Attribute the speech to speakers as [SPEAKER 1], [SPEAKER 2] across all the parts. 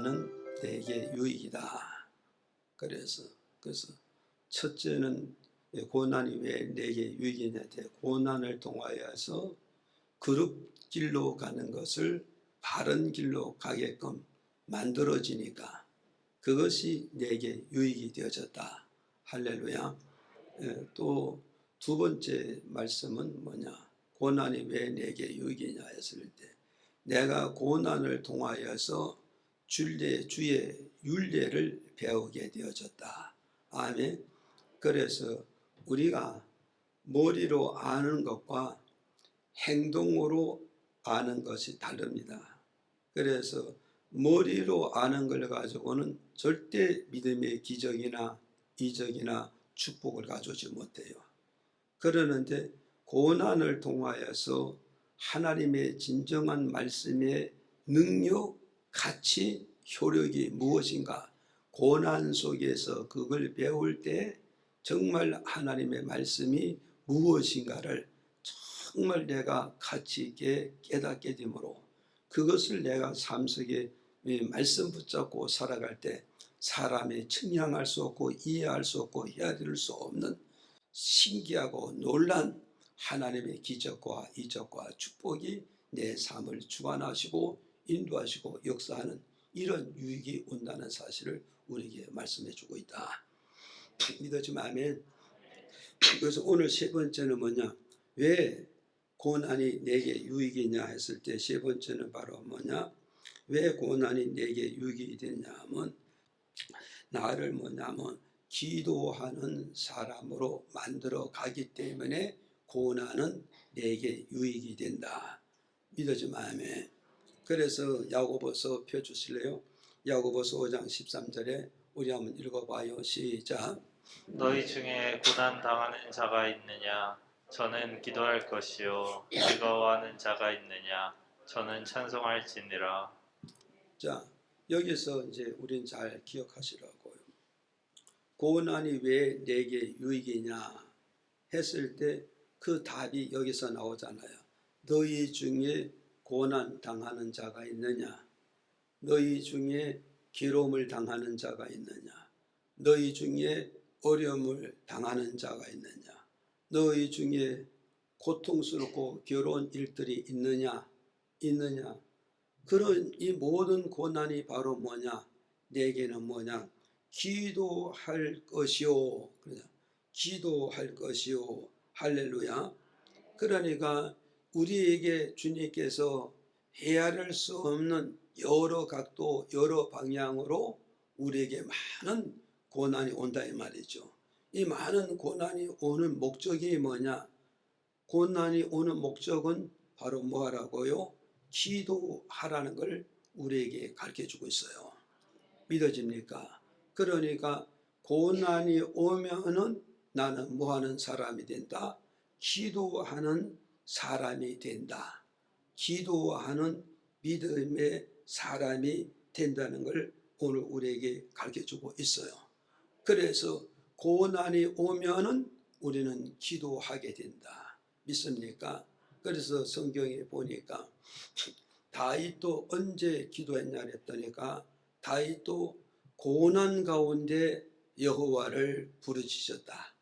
[SPEAKER 1] 고난은 내게 유익이다. 그래서 첫째는 고난이 왜 내게 유익이냐. 고난을 통하여서 그룹 길로 가는 것을 바른 길로 가게끔 만들어지니까 그것이 내게 유익이 되어졌다. 할렐루야. 또 두 번째 말씀은 뭐냐. 고난이 왜 내게 유익이냐 했을 때 내가 고난을 통하여서 주의 율례를 배우게 되어졌다. 아멘. 그래서 우리가 머리로 아는 것과 행동으로 아는 것이 다릅니다. 그래서 머리로 아는 걸 가지고는 절대 믿음의 기적이나 이적이나 축복을 가져오지 못해요. 그러는데 고난을 통하여서 하나님의 진정한 말씀의 능력, 가치, 효력이 무엇인가, 고난 속에서 그걸 배울 때 정말 하나님의 말씀이 무엇인가를 정말 내가 가치 있게 깨닫게 되므로 그것을 내가 삶 속에 말씀 붙잡고 살아갈 때 사람이 측량할 수 없고 이해할 수 없고 헤아릴 수 없는 신기하고 놀란 하나님의 기적과 이적과 축복이 내 삶을 주관하시고 인도하시고 역사하는 이런 유익이 온다는 사실을 우리에게 말씀해 주고 있다. 믿어지면 아멘. 그래서 오늘 세 번째는 뭐냐. 왜 고난이 내게 유익이냐 했을 때 세 번째는 바로 뭐냐. 왜 고난이 내게 유익이 되냐 하면 나를 뭐냐면 기도하는 사람으로 만들어 가기 때문에 고난은 내게 유익이 된다. 믿어지면 아멘. 그래서 야고보서 펴주실래요? 야고보서 5장 13절에 우리 한번 읽어봐요. 시작.
[SPEAKER 2] 너희 중에 고난 당하는 자가 있느냐? 저는 기도할 것이요. 즐거워하는 자가 있느냐? 저는 찬송할지니라.
[SPEAKER 1] 자, 여기서 이제 우린 잘 기억하시라고요. 고난이 왜 내게 유익이냐 했을 때 그 답이 여기서 나오잖아요. 너희 중에 고난 당하는 자가 있느냐? 너희 중에 괴로움을 당하는 자가 있느냐? 너희 중에 어려움을 당하는 자가 있느냐? 너희 중에 고통스럽고 괴로운 일들이 있느냐? 그런 이 모든 고난이 바로 뭐냐? 내게는 뭐냐? 기도할 것이요. 기도할 것이요. 할렐루야. 그러니까 우리에게 주님께서 헤아릴 수 없는 여러 각도 여러 방향으로 우리에게 많은 고난이 온다 이 말이죠. 이 많은 고난이 오는 목적이 뭐냐? 고난이 오는 목적은 바로 뭐하라고요? 기도하라는 걸 우리에게 가르쳐주고 있어요. 믿어집니까? 그러니까 고난이 오면은 나는 뭐하는 사람이 된다? 기도하는 사람이 된다. 기도하는 믿음의 사람이 된다는 걸 오늘 우리에게 가르쳐주고 있어요. 그래서 고난이 오면은 우리는 기도하게 된다. 믿습니까? 그래서 성경에 보니까 다윗도 언제 기도했냐 했더니까 다윗도 고난 가운데 여호와를 부르짖었다.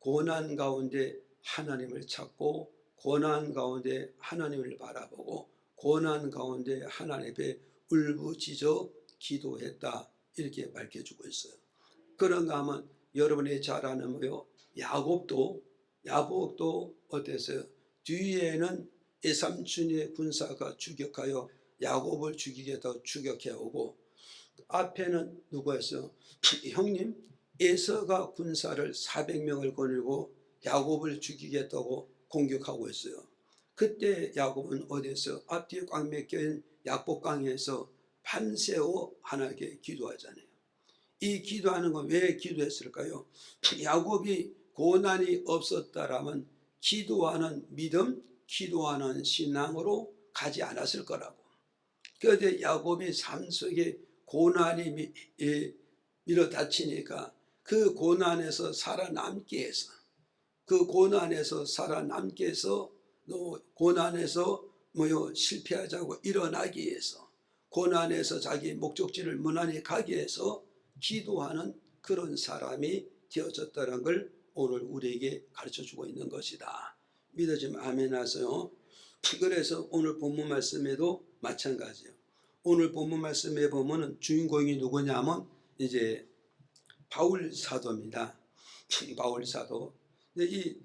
[SPEAKER 1] 고난 가운데 하나님을 찾고 고난 가운데 하나님을 바라보고 고난 가운데 하나님 앞에 울부짖어 기도했다. 이렇게 밝혀주고 있어요. 그런가 하면 여러분이 잘 아는 뭐요? 야곱도 어땠어요? 뒤에는 에삼촌의 군사가 추격하여 야곱을 죽이겠다고 추격해오고 앞에는 누구였어요? 형님 에서가 군사를 400명을 거느리고 야곱을 죽이겠다고 공격하고 있어요. 그때 야곱은 어디서 앞뒤에 꽉 막혀있는 약복강에서 밤새워 하나님께 기도하잖아요. 이 기도하는 건 왜 기도했을까요? 야곱이 고난이 없었다라면 기도하는 믿음, 기도하는 신앙으로 가지 않았을 거라고. 그런데 야곱이 삶 속에 고난이 밀어닥치니까 그 고난에서 살아남기 위해서 고난에서 실패하지 않고 일어나기 위해서 고난에서 자기 목적지를 무난히 가게 해서 기도하는 그런 사람이 되어졌다는 걸 오늘 우리에게 가르쳐주고 있는 것이다. 믿어지면 아멘 하세요. 그래서 오늘 본문 말씀에도 마찬가지예요. 오늘 본문 말씀에 보면은 주인공이 누구냐면 이제 바울 사도입니다. 바울 사도. 근데 이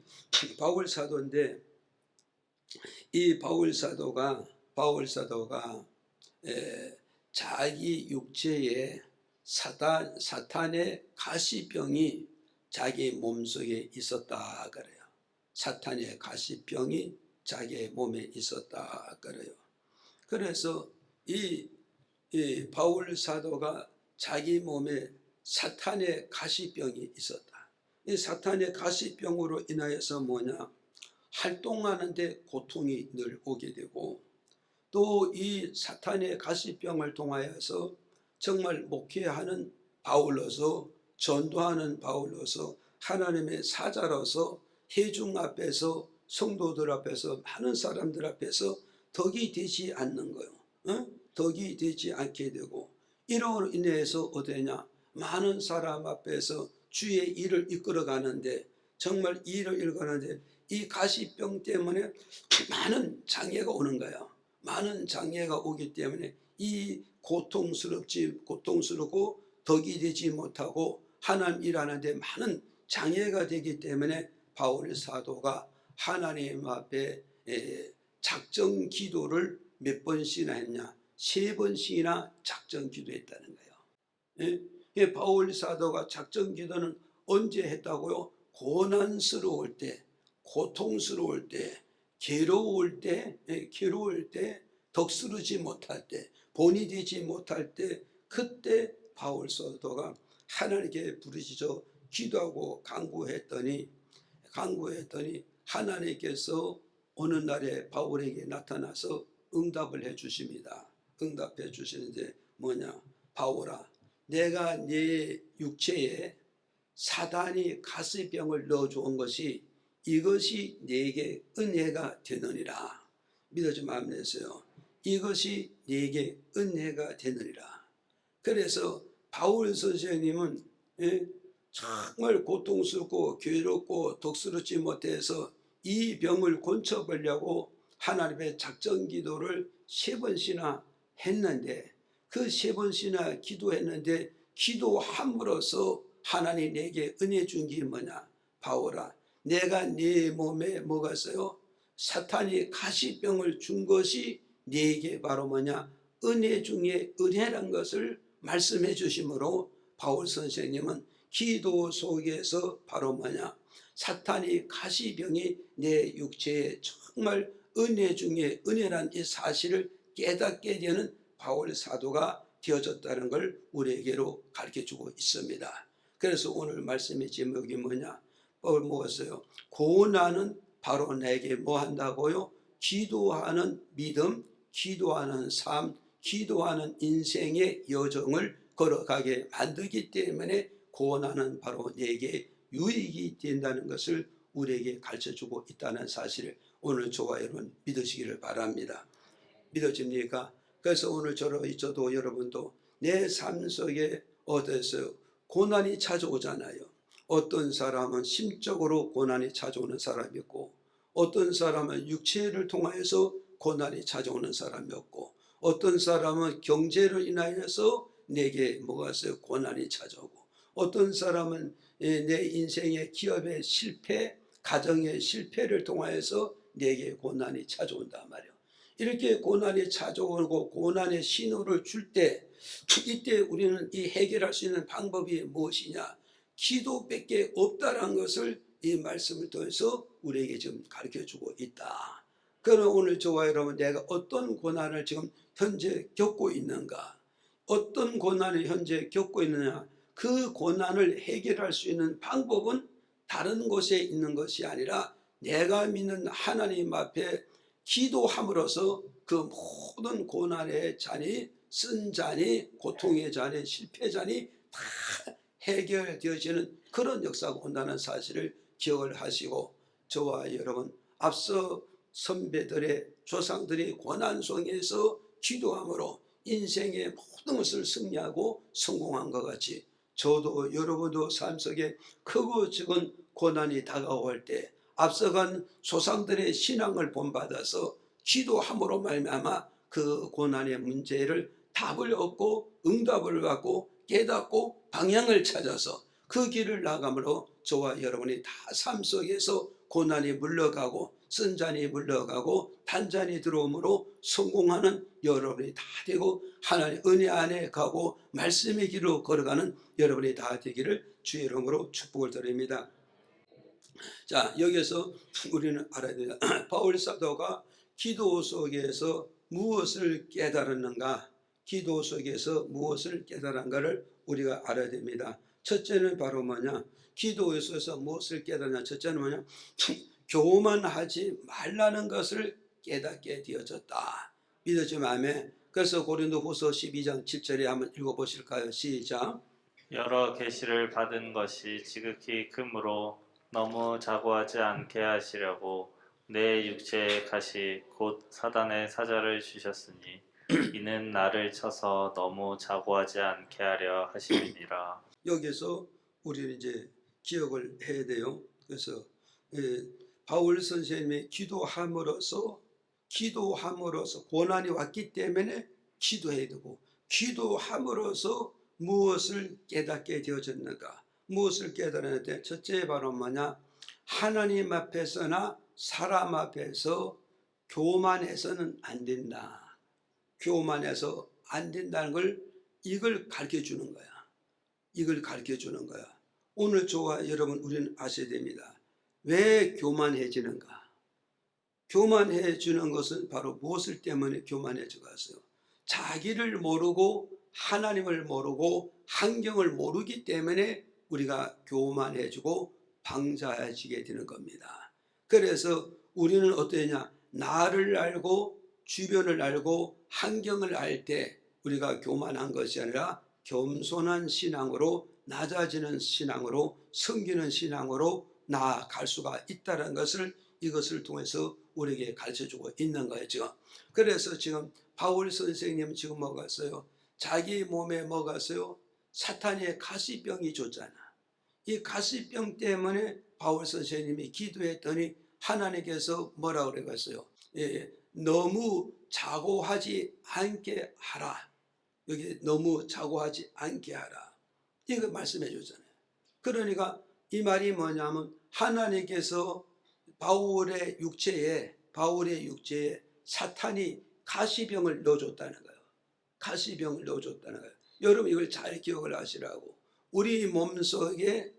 [SPEAKER 1] 바울 사도인데 이 바울 사도가 자기 육체에 사탄의 가시병이 자기 몸속에 있었다 그래요. 사탄의 가시병이 자기 몸에 있었다 그래요. 그래서 이 바울 사도가 자기 몸에 사탄의 가시병이 있었다. 이 사탄의 가시병으로 인하여서 뭐냐? 활동하는데 고통이 늘 오게 되고, 또 이 사탄의 가시병을 통하여서 정말 목회하는 바울로서, 전도하는 바울로서, 하나님의 사자로서 회중 앞에서, 성도들 앞에서, 많은 사람들 앞에서 덕이 되지 않는 거예요. 덕이 되지 않게 되고, 이로 인해서 어디냐? 많은 사람 앞에서 주의 일을 이끌어가는데, 정말 일을 이끌어가는데 이 가시병 때문에 많은 장애가 오는 거예요. 많은 장애가 오기 때문에 이 고통스럽고 덕이 되지 못하고 하나님 일하는데 많은 장애가 되기 때문에 바울 사도가 하나님 앞에 작정 기도를 몇 번씩이나 했냐? 3번씩이나 작정 기도했다는 거예요. 바울 사도가 작정 기도는 언제 했다고요? 고난스러울 때, 고통스러울 때, 괴로울 때, 덕스르지 못할 때, 본이 되지 못할 때, 그때 바울 사도가 하나님께 부르짖어 기도하고 간구했더니 하나님께서 어느 날에 바울에게 나타나서 응답을 해 주십니다. 응답해 주시는데 뭐냐? 바울아, 내가 네 육체에 사단이 가시병을 넣어주은 것이 이것이 네게 은혜가 되느니라. 믿어지면 아멘했어요. 이것이 네게 은혜가 되느니라. 그래서 바울 선생님은 정말 고통스럽고 괴롭고 덕스럽지 못해서 이 병을 고쳐보려고 하나님의 작정 기도를 3번씩이나 했는데, 그 3번씩이나 기도했는데 기도함으로써 하나님 내게 은혜 준 게 뭐냐? 바울아, 내가 네 몸에 뭐가 있어요? 사탄이 가시병을 준 것이 네게 바로 뭐냐? 은혜 중에 은혜란 것을 말씀해 주심으로 바울 선생님은 기도 속에서 바로 뭐냐? 사탄이 가시병이 내 육체에 정말 은혜 중에 은혜란 이 사실을 깨닫게 되는 바울 사도가 되어졌다는 걸 우리에게로 가르쳐주고 있습니다. 그래서 오늘 말씀의 제목이 뭐냐? 바울 뭐였어요? 고난은 바로 내게 뭐 한다고요? 기도하는 믿음, 기도하는 삶, 기도하는 인생의 여정을 걸어가게 만들기 때문에 고난은 바로 내게 유익이 된다는 것을 우리에게 가르쳐주고 있다는 사실을 오늘 저와 여러분 믿으시기를 바랍니다. 믿어집니까? 그래서 오늘 저도 여러분도 내 삶 속에 어디서 고난이 찾아오잖아요. 어떤 사람은 심적으로 고난이 찾아오는 사람이 있고, 어떤 사람은 육체를 통하여서 고난이 찾아오는 사람이 없고, 어떤 사람은 경제를 인하여서 내게 뭐가 있어요? 고난이 찾아오고, 어떤 사람은 내 인생의 기업의 실패, 가정의 실패를 통하여서 내게 고난이 찾아온단 말이에요. 이렇게 고난이 찾아오고 고난의 신호를 줄 때, 이때 우리는 이 해결할 수 있는 방법이 무엇이냐? 기도밖에 없다는 것을 이 말씀을 통해서 우리에게 지금 가르쳐주고 있다. 그러나 오늘 저와 여러분, 내가 어떤 고난을 지금 현재 겪고 있는가? 어떤 고난을 현재 겪고 있느냐? 그 고난을 해결할 수 있는 방법은 다른 곳에 있는 것이 아니라 내가 믿는 하나님 앞에 기도함으로써 그 모든 고난의 잔이, 쓴 잔이, 고통의 잔이, 실패 잔이 다 해결되어지는 그런 역사가 온다는 사실을 기억을 하시고, 저와 여러분 앞서 선배들의 조상들이 고난 속에서 기도함으로 인생의 모든 것을 승리하고 성공한 것 같이 저도 여러분도 삶 속에 크고 작은 고난이 다가올 때 앞서간 조상들의 신앙을 본받아서 기도함으로 말미암아 그 고난의 문제를 답을 얻고 응답을 받고 깨닫고 방향을 찾아서 그 길을 나감으로 저와 여러분이 다 삶 속에서 고난이 물러가고 쓴 잔이 물러가고 단잔이 들어오므로 성공하는 여러분이 다 되고 하나님의 은혜 안에 가고 말씀의 길로 걸어가는 여러분이 다 되기를 주의 이름으로 축복을 드립니다. 자, 여기서 우리는 알아야 됩니다. 바울 사도가 기도 속에서 무엇을 깨달았는가? 기도 속에서 무엇을 깨달은가를 우리가 알아야 됩니다. 첫째는 바로 뭐냐? 기도에 있어서 무엇을 깨달았냐? 첫째는 뭐냐? 교만하지 말라는 것을 깨닫게 되어졌다. 믿어지면 아멘. 그래서 고린도후서 12장 7절에 한번 읽어보실까요? 시작.
[SPEAKER 2] 여러 계시를 받은 것이 지극히 크므로 너무 자고하지 않게 하시려고 내 육체의 가시 곧 사단의 사자를 주셨으니 이는 나를 쳐서 너무 자고하지 않게 하려 하심이니라.
[SPEAKER 1] 여기서 우리는 이제 기억을 해야 돼요. 그래서 바울 선생님이 기도함으로써 고난이 왔기 때문에 기도해야 되고 기도함으로써 무엇을 깨닫게 되어졌는가? 무엇을 깨달았는데 첫째 바로 뭐냐? 하나님 앞에서나 사람 앞에서 교만해서는 안 된다. 교만해서 안 된다는 걸 이걸 가르쳐 주는 거야. 이걸 가르쳐 주는 거야. 오늘 저와 여러분 우리는 아셔야 됩니다. 왜 교만해지는가? 교만해지는 것은 바로 무엇을 때문에 교만해져 갔어요? 자기를 모르고 하나님을 모르고 환경을 모르기 때문에 우리가 교만해지고 방자해지게 되는 겁니다. 그래서 우리는 어떠냐? 나를 알고 주변을 알고 환경을 알 때 우리가 교만한 것이 아니라 겸손한 신앙으로 낮아지는 신앙으로 섬기는 신앙으로 나아갈 수가 있다는 것을 이것을 통해서 우리에게 가르쳐주고 있는 거예요. 지금. 그래서 지금 바울 선생님 지금 뭐가 있어요? 자기 몸에 뭐가 있어요? 사탄의 가시병이 줬잖아. 이 가시병 때문에 바울 선생님이 기도했더니 하나님께서 뭐라고 그랬어요? 너무 자고하지 않게 하라. 여기 너무 자고하지 않게 하라. 이거 말씀해 줬잖아요. 그러니까 이 말이 뭐냐면 하나님께서 바울의 육체에 사탄이 가시병을 넣어줬다는 거예요. 가시병을 넣어줬다는 거예요. 여러분 이걸 잘 기억을 하시라고. 우리 몸속에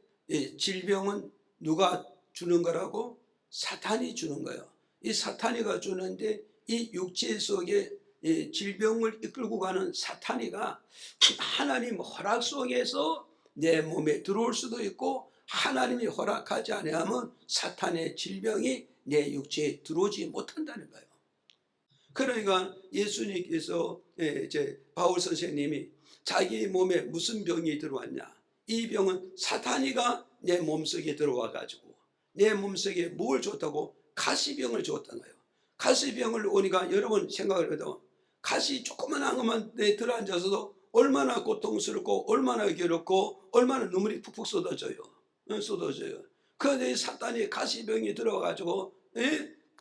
[SPEAKER 1] 질병은 누가 주는 거라고? 사탄이 주는 거예요. 이 사탄이가 주는데 이 육체 속에 질병을 이끌고 가는 사탄이가 하나님 허락 속에서 내 몸에 들어올 수도 있고 하나님이 허락하지 않으면 사탄의 질병이 내 육체에 들어오지 못한다는 거예요. 그러니까 예수님께서 이제 바울 선생님이 자기 몸에 무슨 병이 들어왔냐? 이 병은 사탄이가 내 몸속에 들어와 가지고 내 몸속에 뭘 줬다고? 가시병을 줬다는 거예요. 가시병을 오니까 여러분 생각을 해도 가시 조그만한 것만 내 들어앉아서도 얼마나 고통스럽고 얼마나 괴롭고 얼마나 눈물이 푹푹 쏟아져요. 그런데 사탄이 가시병이 들어가지고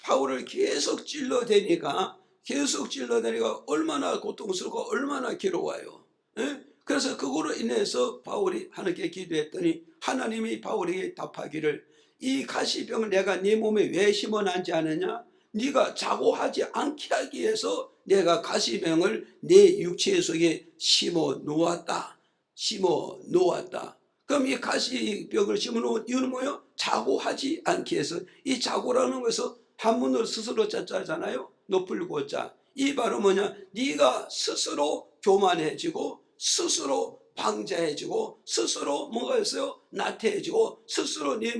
[SPEAKER 1] 바울을 계속 찔러대니까 얼마나 고통스럽고 얼마나 괴로워요. 그래서 그거로 인해서 바울이 하나님께 기도했더니 하나님이 바울에게 답하기를 이 가시병을 내가 네 몸에 왜 심어놨지 않느냐? 네가 자고하지 않게 하기 위해서 내가 가시병을 네 육체 속에 심어 놓았다. 그럼 이 가시병을 심어 놓은 이유는 뭐예요? 자고하지 않게 해서 이 자고라는 것은 한문으로 스스로 자자잖아요. 높을 고자. 이 바로 뭐냐? 네가 스스로 교만해지고 스스로 방자해지고 스스로 뭐가 있어요? 나태해지고 스스로 네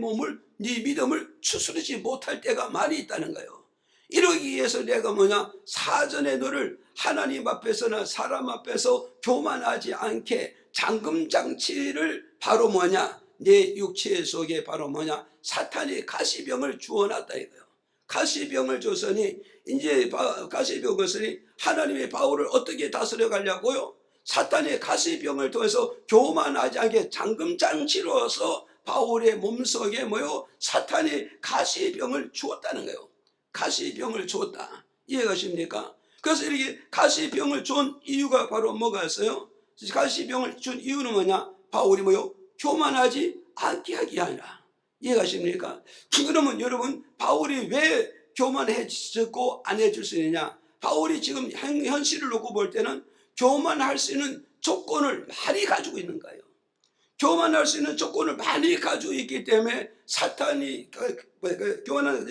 [SPEAKER 1] 믿음을 추스르지 못할 때가 많이 있다는 거예요. 이러기 위해서 내가 뭐냐? 사전에 너를 하나님 앞에서나 사람 앞에서 교만하지 않게 잠금장치를 바로 뭐냐? 내 육체 속에 바로 뭐냐? 사탄이 가시병을 주어놨다 이거예요. 가시병을 줬으니 이제 가시병을 줬으니 하나님의 바울을 어떻게 다스려 가려고요? 사탄의 가시병을 통해서 교만하지 않게 잠금장치로서 바울의 몸속에 뭐요? 사탄이 가시병을 주었다는 거예요. 가시병을 주었다. 이해가십니까? 그래서 이렇게 가시병을 준 이유가 바로 뭐가 있어요? 가시병을 준 이유는 뭐냐? 바울이 뭐요? 교만하지 않게 하기 아니라. 이해가십니까? 그러면 여러분, 바울이 왜 교만해지고 안 해줄 수 있느냐? 바울이 지금 현실을 놓고 볼 때는 교만할 수 있는 조건을 많이 가지고 있는 거예요. 교만할 수 있는 조건을 많이 가지고 있기 때문에 사탄이 교만한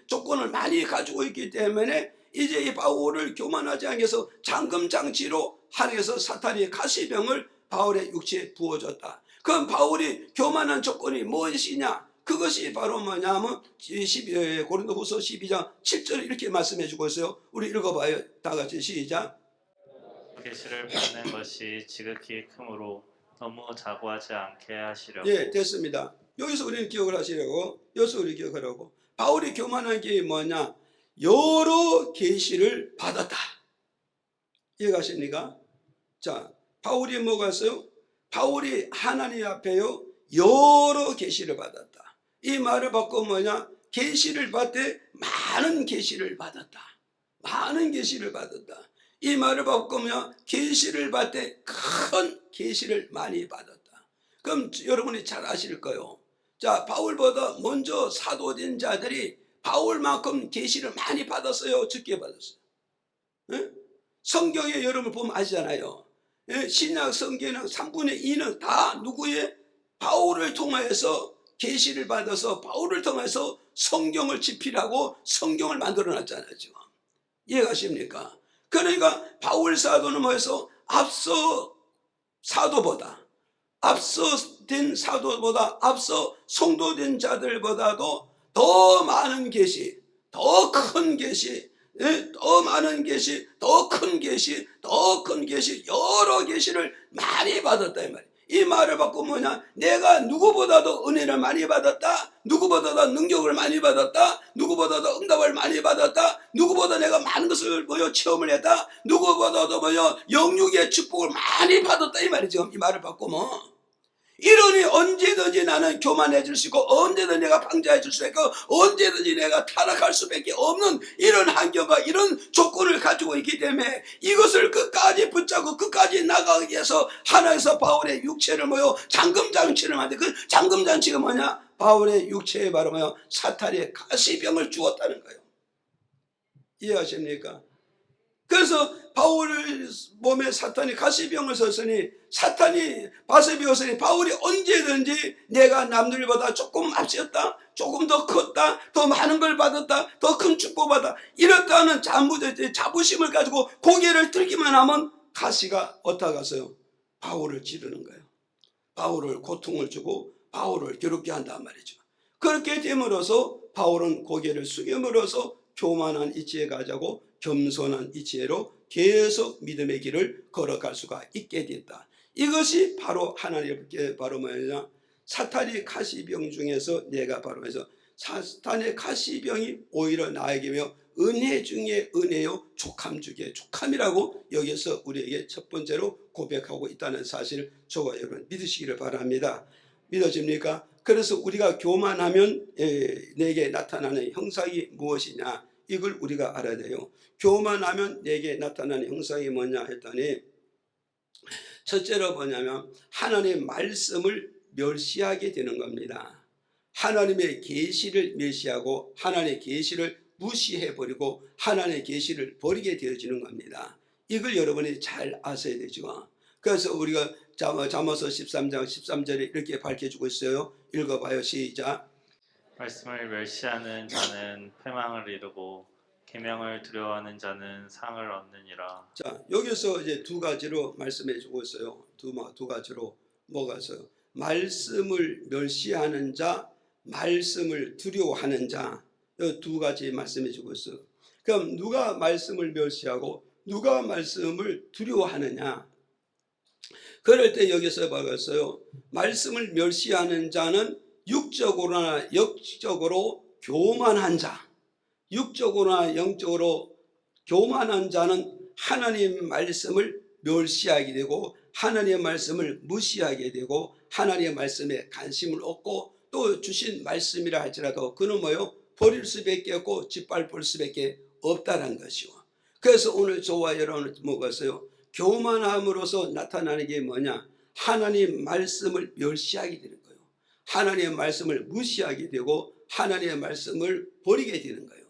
[SPEAKER 1] 조건을 많이 가지고 있기 때문에 이제 이 바울을 교만하지 않게 해서 잠금장치로 하나님께서 사탄의 가시병을 바울의 육체에 부어줬다. 그럼 바울이 교만한 조건이 무엇이냐? 그것이 바로 뭐냐면 고린도후서 12장 7절 이렇게 말씀해 주고 있어요. 우리 읽어봐요. 다 같이 시작.
[SPEAKER 2] 계시를 받는 것이 지극히 크므로 너무 자고하지 않게 하시려고.
[SPEAKER 1] 예, 됐습니다. 여기서 우리는 기억을 하시려고, 여기서 우리 기억하라고. 바울이 교만한 게 뭐냐? 여러 계시를 받았다. 이해가십니까? 자, 바울이 뭐가 있어요? 바울이 하나님 앞에요 여러 계시를 받았다. 이 말을 바꿔 뭐냐? 계시를 받되 많은 계시를 받았다. 많은 계시를 받았다. 이 말을 바꾸면 계시를 받되 큰 계시를 많이 받았다. 그럼 여러분이 잘 아실 거예요. 자, 바울보다 먼저 사도된 자들이 바울만큼 계시를 많이 받았어요? 적게 받았어요? 예? 성경에 여러분 보면 아시잖아요. 예? 신약 성경의 3분의 2는 다 누구의? 바울을 통해서 계시를 받아서 바울을 통해서 성경을 집필하고 성경을 만들어 놨잖아요. 지금. 이해가십니까? 그러니까 바울 사도는 뭐해서 앞서 된 사도보다 앞서 성도된 자들보다도 더 많은 계시, 더 큰 계시, 더 많은 계시, 더 큰 계시, 더 큰 계시, 여러 계시를 많이 받았다 이 말이에요. 이 말을 받고 뭐냐? 내가 누구보다도 은혜를 많이 받았다. 누구보다도 능력을 많이 받았다. 누구보다도 응답을 많이 받았다. 누구보다 내가 많은 것을 체험을 했다. 누구보다도 영육의 축복을 많이 받았다 이 말이죠. 이 말을 받고 이러니 언제든지 나는 교만해질 수 있고 언제든지 내가 방자해질 수 있고 언제든지 내가 타락할 수밖에 없는 이런 환경과 이런 조건을 가지고 있기 때문에 이것을 끝까지 붙잡고 끝까지 나가기 위해서 하나님께서 바울의 육체를 잠금장치를 만든 그 잠금장치가 뭐냐? 바울의 육체에 바로 사탄의 가시병을 주었다는 거예요. 이해하십니까? 그래서 바울 몸에 사탄이 가시병을 썼으니 사탄이 바세 비웠으니 바울이 언제든지 내가 남들보다 조금 앞섰다, 조금 더 컸다, 더 많은 걸 받았다, 더 큰 축복받았다 이렇다는 자부심을 가지고 고개를 들기만 하면 가시가 어디다 가서요? 바울을 찌르는 거예요. 바울을 고통을 주고 바울을 괴롭게 한단 말이죠. 그렇게 됨으로써 바울은 고개를 숙임으로써 교만한 이치에 가자고 겸손한 이치로 계속 믿음의 길을 걸어갈 수가 있게 됐다. 이것이 바로 하나님께 바로 뭐냐? 사탄의 가시병 중에서 내가 바로 해서 사탄의 가시병이 오히려 나에게며 은혜 중에 은혜요 족함 중에 족함이라고 여기서 우리에게 첫 번째로 고백하고 있다는 사실을 저와 여러분 믿으시기를 바랍니다. 믿어집니까? 그래서 우리가 교만하면 내게 나타나는 형상이 무엇이냐? 이걸 우리가 알아야 돼요. 교만하면 내게 나타나는 형상이 뭐냐 했더니 첫째로 뭐냐면 하나님의 말씀을 멸시하게 되는 겁니다. 하나님의 계시를 멸시하고 하나님의 계시를 무시해버리고 하나님의 계시를 버리게 되어지는 겁니다. 이걸 여러분이 잘 아셔야 되죠. 그래서 우리가 잠언서 13장 13절에 이렇게 밝혀주고 있어요. 읽어봐요. 시작.
[SPEAKER 2] 말씀을 멸시하는 자는 패망을 이루고 계명을 두려워하는 자는 상을 얻느니라. 자,
[SPEAKER 1] 여기서 이제 두 가지로 말씀해 주고 있어요. 두 가지로 뭐가 있어요? 말씀을 멸시하는 자, 말씀을 두려워하는 자, 이 두 가지 말씀해 주고 있어요. 그럼 누가 말씀을 멸시하고 누가 말씀을 두려워하느냐? 그럴 때 여기서 봐봤어요. 말씀을 멸시하는 자는 육적으로나 영적으로 교만한 자, 육적으로나 영적으로 교만한 자는 하나님 말씀을 멸시하게 되고 하나님의 말씀을 무시하게 되고 하나님의 말씀에 관심을 얻고 또 주신 말씀이라 할지라도 그는 뭐요? 버릴 수밖에 없고 짓밟을 수밖에 없다는 것이요. 그래서 오늘 저와 여러분은 뭐겠어요? 교만함으로써 나타나는 게 뭐냐? 하나님 말씀을 멸시하게 되는 거예요. 하나님의 말씀을 무시하게 되고 하나님의 말씀을 버리게 되는 거예요.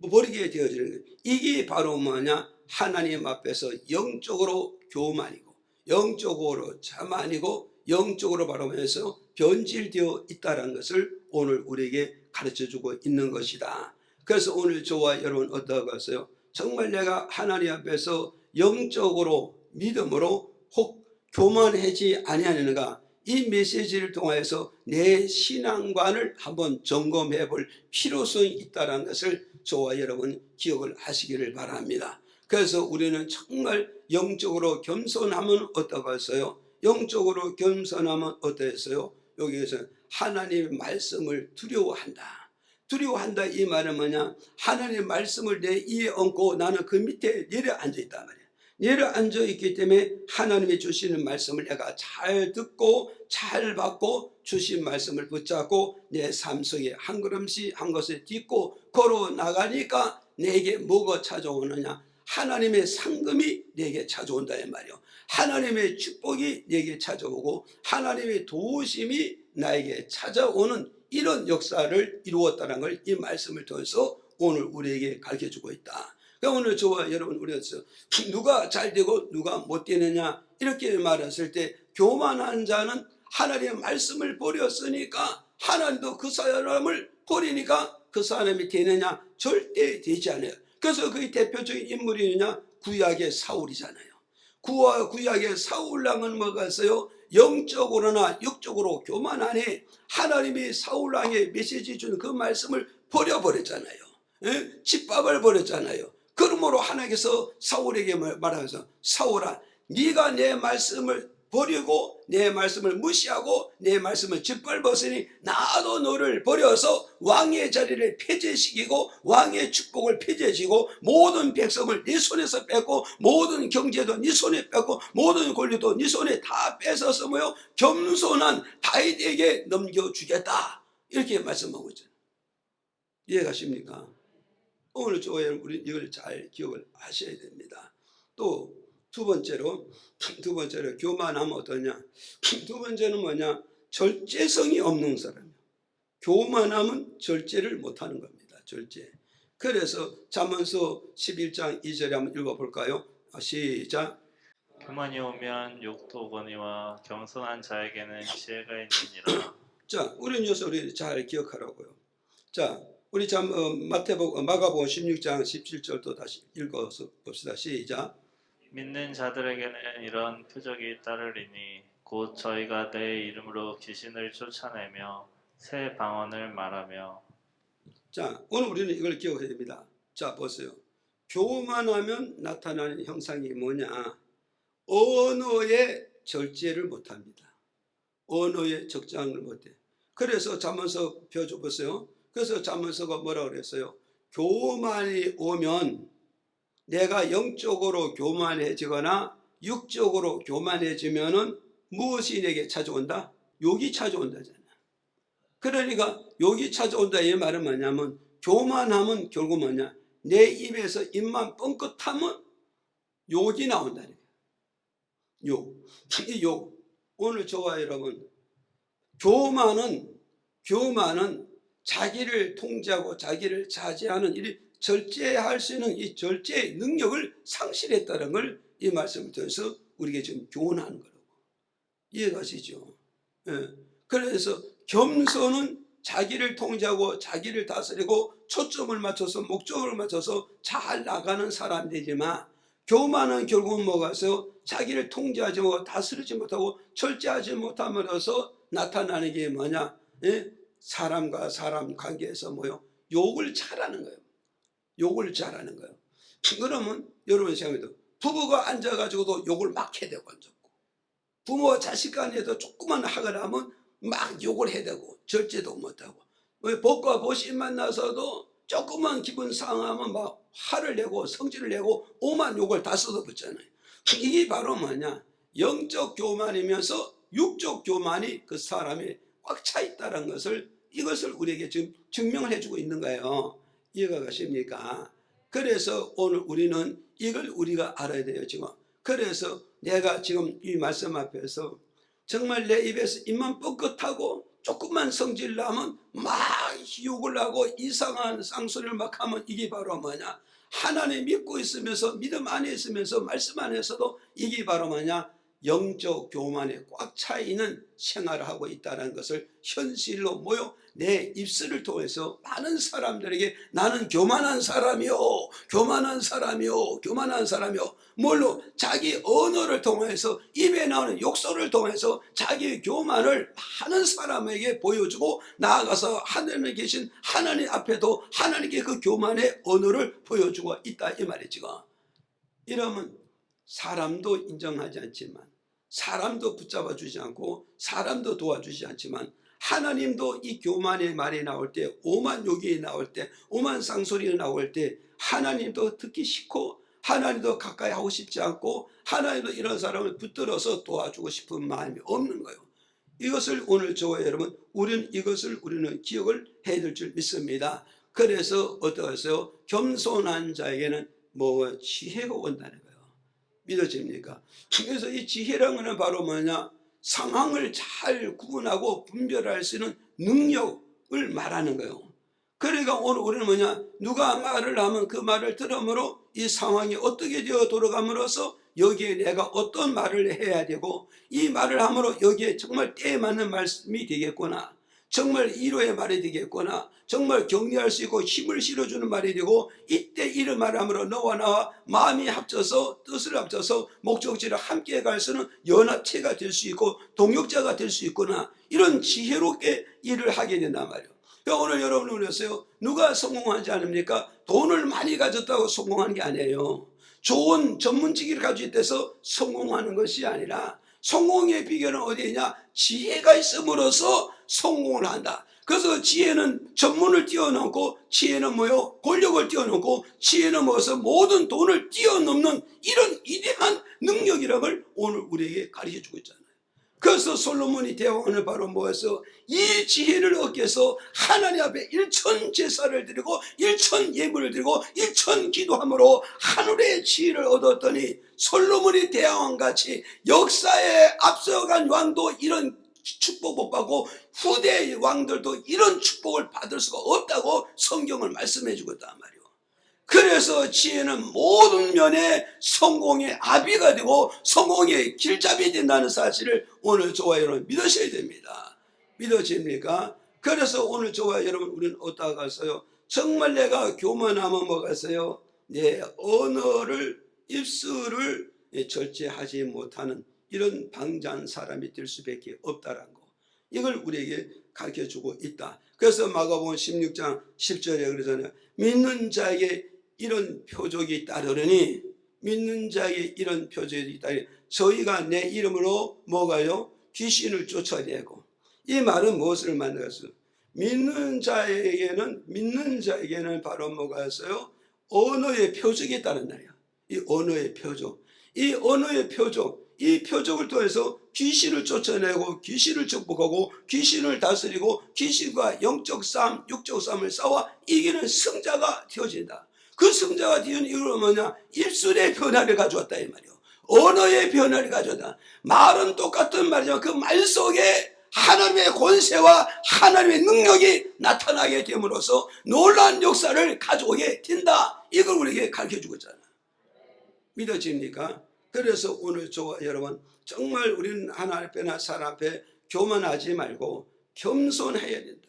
[SPEAKER 1] 버리게 되어지는 거예요. 이게 바로 뭐냐? 하나님 앞에서 영적으로 교만이고 영적으로 자만이고 영적으로 바라보면서 변질되어 있다는 것을 오늘 우리에게 가르쳐주고 있는 것이다. 그래서 오늘 저와 여러분 어떠하겠어요? 정말 내가 하나님 앞에서 영적으로 믿음으로 혹 교만하지 아니하는가? 이 메시지를 통해서 내 신앙관을 한번 점검해 볼 필요성이 있다는 것을 저와 여러분 기억을 하시기를 바랍니다. 그래서 우리는 정말 영적으로 겸손하면 어떠겠어요? 영적으로 겸손하면 어떠했어요? 여기에서 하나님의 말씀을 두려워한다. 두려워한다 이 말은 뭐냐? 하나님의 말씀을 내 이에 얹고 나는 그 밑에 내려앉아 있단 말이야. 내려앉아 있기 때문에 하나님이 주시는 말씀을 내가 잘 듣고 잘 받고 주신 말씀을 붙잡고 내 삶 속에 한 걸음씩 한 것을 딛고 걸어 나가니까 내게 뭐가 찾아오느냐? 하나님의 상금이 내게 찾아온다 이 말이요. 하나님의 축복이 내게 찾아오고 하나님의 도우심이 나에게 찾아오는 이런 역사를 이루었다는 걸 이 말씀을 통해서 오늘 우리에게 가르쳐주고 있다. 그러니까 오늘 저와 여러분 우리가 누가 잘 되고 누가 못 되느냐 이렇게 말했을 때 교만한 자는 하나님의 말씀을 버렸으니까 하나님도 그 사람을 버리니까 그 사람이 되느냐? 절대 되지 않아요. 그래서 그 대표적인 인물이 누냐? 구약의 사울이잖아요. 구약의 사울왕은 뭐가 있어요? 영적으로나 육적으로 교만하니 하나님이 사울왕의 메시지 준 그 말씀을 버려버렸잖아요. 짓밟아 버렸잖아요. 그러므로 하나님께서 사울에게 말하면서 사울아 네가 내 말씀을 버리고 내 말씀을 무시하고 내 말씀을 짓밟았으니 나도 너를 버려서 왕의 자리를 폐쇄시키고 왕의 축복을 폐쇄시키고 모든 백성을 네 손에서 뺏고 모든 경제도 네 손에 뺏고 모든 권리도 네 손에 다 뺏어서 뭐요? 겸손한 다윗에게 넘겨주겠다 이렇게 말씀하고 있잖아요. 이해가십니까? 오늘 저와 여러분 우리 이걸 잘 기억을 하셔야 됩니다. 또 두 번째로 교만하면 어떠냐? 두 번째는 뭐냐? 절제성이 없는 사람이요. 교만하면 절제를 못하는 겁니다. 절제. 그래서 잠언서 11장 2절에 한번 읽어볼까요? 시작.
[SPEAKER 2] 교만이 오면 욕도 오거니와 겸손한 자에게는 지혜가 있느니라.
[SPEAKER 1] 자, 우리는 여기서 우리 잘 기억하라고요. 자, 우리 마가복음 16장 17절도 다시 읽어서 봅시다. 시작.
[SPEAKER 2] 믿는 자들에게는 이런 표적이 따르리니 곧 저희가 내 이름으로 귀신을 쫓아내며 새 방언을 말하며.
[SPEAKER 1] 자, 오늘 우리는 이걸 기억해야 됩니다. 자, 보세요. 교만하면 나타나는 형상이 뭐냐? 언어의 절제를 못합니다. 언어의 적장을 못해. 그래서 잠언서 펴줘 보세요. 그래서 잠언서가 뭐라고 그랬어요? 교만이 오면 내가 영적으로 교만해지거나 육적으로 교만해지면은 무엇이 내게 찾아온다? 욕이 찾아온다잖아. 그러니까 욕이 찾아온다 이 말은 뭐냐면 교만하면 결국 뭐냐? 내 입에서 입만 뻥끗하면 욕이 나온다는 거예요. 욕. 이 욕. 오늘 저와 여러분 교만은 자기를 통제하고 자기를 자제하는 이 절제할 수 있는 이 절제의 능력을 상실했다는 걸 이 말씀을 통해서 우리에게 지금 교훈하는 거라고. 이해가시죠? 예. 그래서 겸손은 자기를 통제하고 자기를 다스리고 초점을 맞춰서 목적을 맞춰서 잘 나가는 사람이 되지만 교만은 결국은 뭐가 있어요? 자기를 통제하지 못하고 다스리지 못하고 절제하지 못함으로써 나타나는 게 뭐냐? 예? 사람과 사람 관계에서 뭐요? 욕을 잘하는 거예요. 욕을 잘하는 거예요. 그러면 여러분 생각해도 부부가 앉아가지고도 욕을 막 해대고 앉았고 부모와 자식 간에도 조그만 학을 하면 막 욕을 해대고 절제도 못하고 법과 보신 만나서도 조금만 기분 상하면 막 화를 내고 성질을 내고 오만 욕을 다 쏟아붓잖아요. 이게 바로 뭐냐? 영적 교만이면서 육적 교만이 그 사람이 꽉 차 있다는 것을 이것을 우리에게 지금 증명을 해주고 있는 거예요. 이해가 가십니까? 그래서 오늘 우리는 이걸 우리가 알아야 돼요. 지금 그래서 내가 지금 이 말씀 앞에서 정말 내 입에서 입만 뻥끗하고 조금만 성질 나면 막 욕을 하고 이상한 쌍소리를 막 하면 이게 바로 뭐냐? 하나님 믿고 있으면서 믿음 안에 있으면서 말씀 안에서도 이게 바로 뭐냐? 영적 교만에 꽉 차 있는 생활을 하고 있다는 것을 현실로 모여 내 입술을 통해서 많은 사람들에게 나는 교만한 사람이요, 교만한 사람이요, 교만한 사람이요. 뭘로? 자기 언어를 통해서 입에 나오는 욕설을 통해서 자기의 교만을 많은 사람에게 보여주고 나아가서 하늘에 계신 하나님 앞에도 하나님께 그 교만의 언어를 보여주고 있다 이 말이죠. 이러면 사람도 인정하지 않지만 사람도 붙잡아 주지 않고 사람도 도와주지 않지만 하나님도 이 교만의 말이 나올 때 오만 욕이 나올 때 오만 쌍소리가 나올 때 하나님도 듣기 싫고 하나님도 가까이 하고 싶지 않고 하나님도 이런 사람을 붙들어서 도와주고 싶은 마음이 없는 거예요. 이것을 오늘 저와 여러분 우리는 기억을 해야 될 줄 믿습니다. 그래서 어떠하세요? 겸손한 자에게는 뭐 지혜가 온다는 거예요. 믿어집니까? 그래서 이 지혜라는 것은 바로 뭐냐? 상황을 잘 구분하고 분별할 수 있는 능력을 말하는 거예요. 그러니까 오늘 우리는 뭐냐? 누가 말을 하면 그 말을 들음으로 이 상황이 어떻게 되어 돌아감으로써 여기에 내가 어떤 말을 해야 되고 이 말을 함으로 여기에 정말 때에 맞는 말씀이 되겠구나. 정말 위로의 말이 되겠구나. 정말 격려할 수 있고 힘을 실어주는 말이 되고 이때 이런 말을 함으로 너와 나와 마음이 합쳐서 뜻을 합쳐서 목적지를 함께 갈 수는 연합체가 될 수 있고 동역자가 될 수 있구나. 이런 지혜롭게 일을 하게 된단 말이에요. 그러니까 오늘 여러분은 그랬어요. 누가 성공하지 않습니까? 돈을 많이 가졌다고 성공하는 게 아니에요. 좋은 전문직을 가지고 있대서 성공하는 것이 아니라 성공의 비결은 어디냐? 지혜가 있음으로써 성공을 한다. 그래서 지혜는 전문을 뛰어넘고 지혜는 뭐요? 권력을 뛰어넘고 지혜는 뭐서 모든 돈을 뛰어넘는 이런 위대한 능력이라는 걸 오늘 우리에게 가르쳐주고 있잖아요. 그래서 솔로몬이 대왕은 바로 뭐였어? 이 지혜를 얻기 위해서 하나님 앞에 일천 제사를 드리고 일천 예물을 드리고 일천 기도함으로 하늘의 지혜를 얻었더니 솔로몬이 대왕같이 역사에 앞서간 왕도 이런 축복 못 받고 후대 왕들도 이런 축복을 받을 수가 없다고 성경을 말씀해 주고 있단 말이에요. 그래서 지혜는 모든 면에 성공의 아비가 되고 성공의 길잡이 된다는 사실을 오늘 저와 여러분 믿으셔야 됩니다. 믿어집니까? 그래서 오늘 저와 여러분 우리는 어디다 가서요? 정말 내가 교만하면 뭐가 있어요? 내 언어를 입술을 절제하지 못하는 이런 방자한 사람이 될 수밖에 없다라는 거. 이걸 우리에게 가르쳐주고 있다. 그래서 마가복음 16장 10절에 그러잖아요. 믿는 자에게 이런 표적이 따르니 믿는 자에게 이런 표적이 따르니 저희가 내 이름으로 뭐가요? 귀신을 쫓아내고. 이 말은 무엇을 말하겠어요? 믿는 자에게는 바로 뭐가 있어요? 언어의 표적이 따른다. 이 언어의 표적. 이 언어의 표적. 이 표적을 통해서 귀신을 쫓아내고 귀신을 정복하고 귀신을 다스리고 귀신과 영적 싸움, 육적 싸움을 싸워 이기는 승자가 되어진다. 그 승자가 되는 이유는 뭐냐? 입술의 변화를 가져왔다 이 말이요. 언어의 변화를 가져왔다. 말은 똑같은 말이지만 그 말 속에 하나님의 권세와 하나님의 능력이 나타나게 됨으로써 놀라운 역사를 가져오게 된다. 이걸 우리에게 가르쳐주고 있잖아. 믿어집니까? 그래서 오늘 저와 여러분 정말 우리는 하나님 앞에나 사람 앞에 교만하지 말고 겸손해야 된다.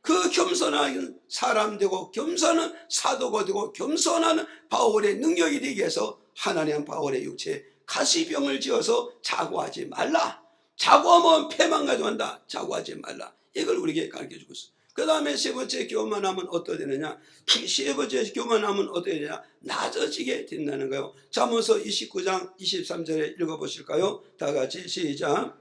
[SPEAKER 1] 그 겸손한 사람 되고 겸손한 사도가 되고 겸손한 바울의 능력이 되기 위해서 하나님 바울의 육체에 가시병을 지어서 자고하지 말라. 자고하면 패만 가져간다. 자고하지 말라. 이걸 우리에게 가르쳐주고 있어요. 그 다음에 세 번째 교만하면 어떻게 되느냐? 세 번째 교만하면 어떻게 되냐? 낮아지게 된다는 거예요. 잠언서 29장 23절에 읽어보실까요? 다 같이 시작.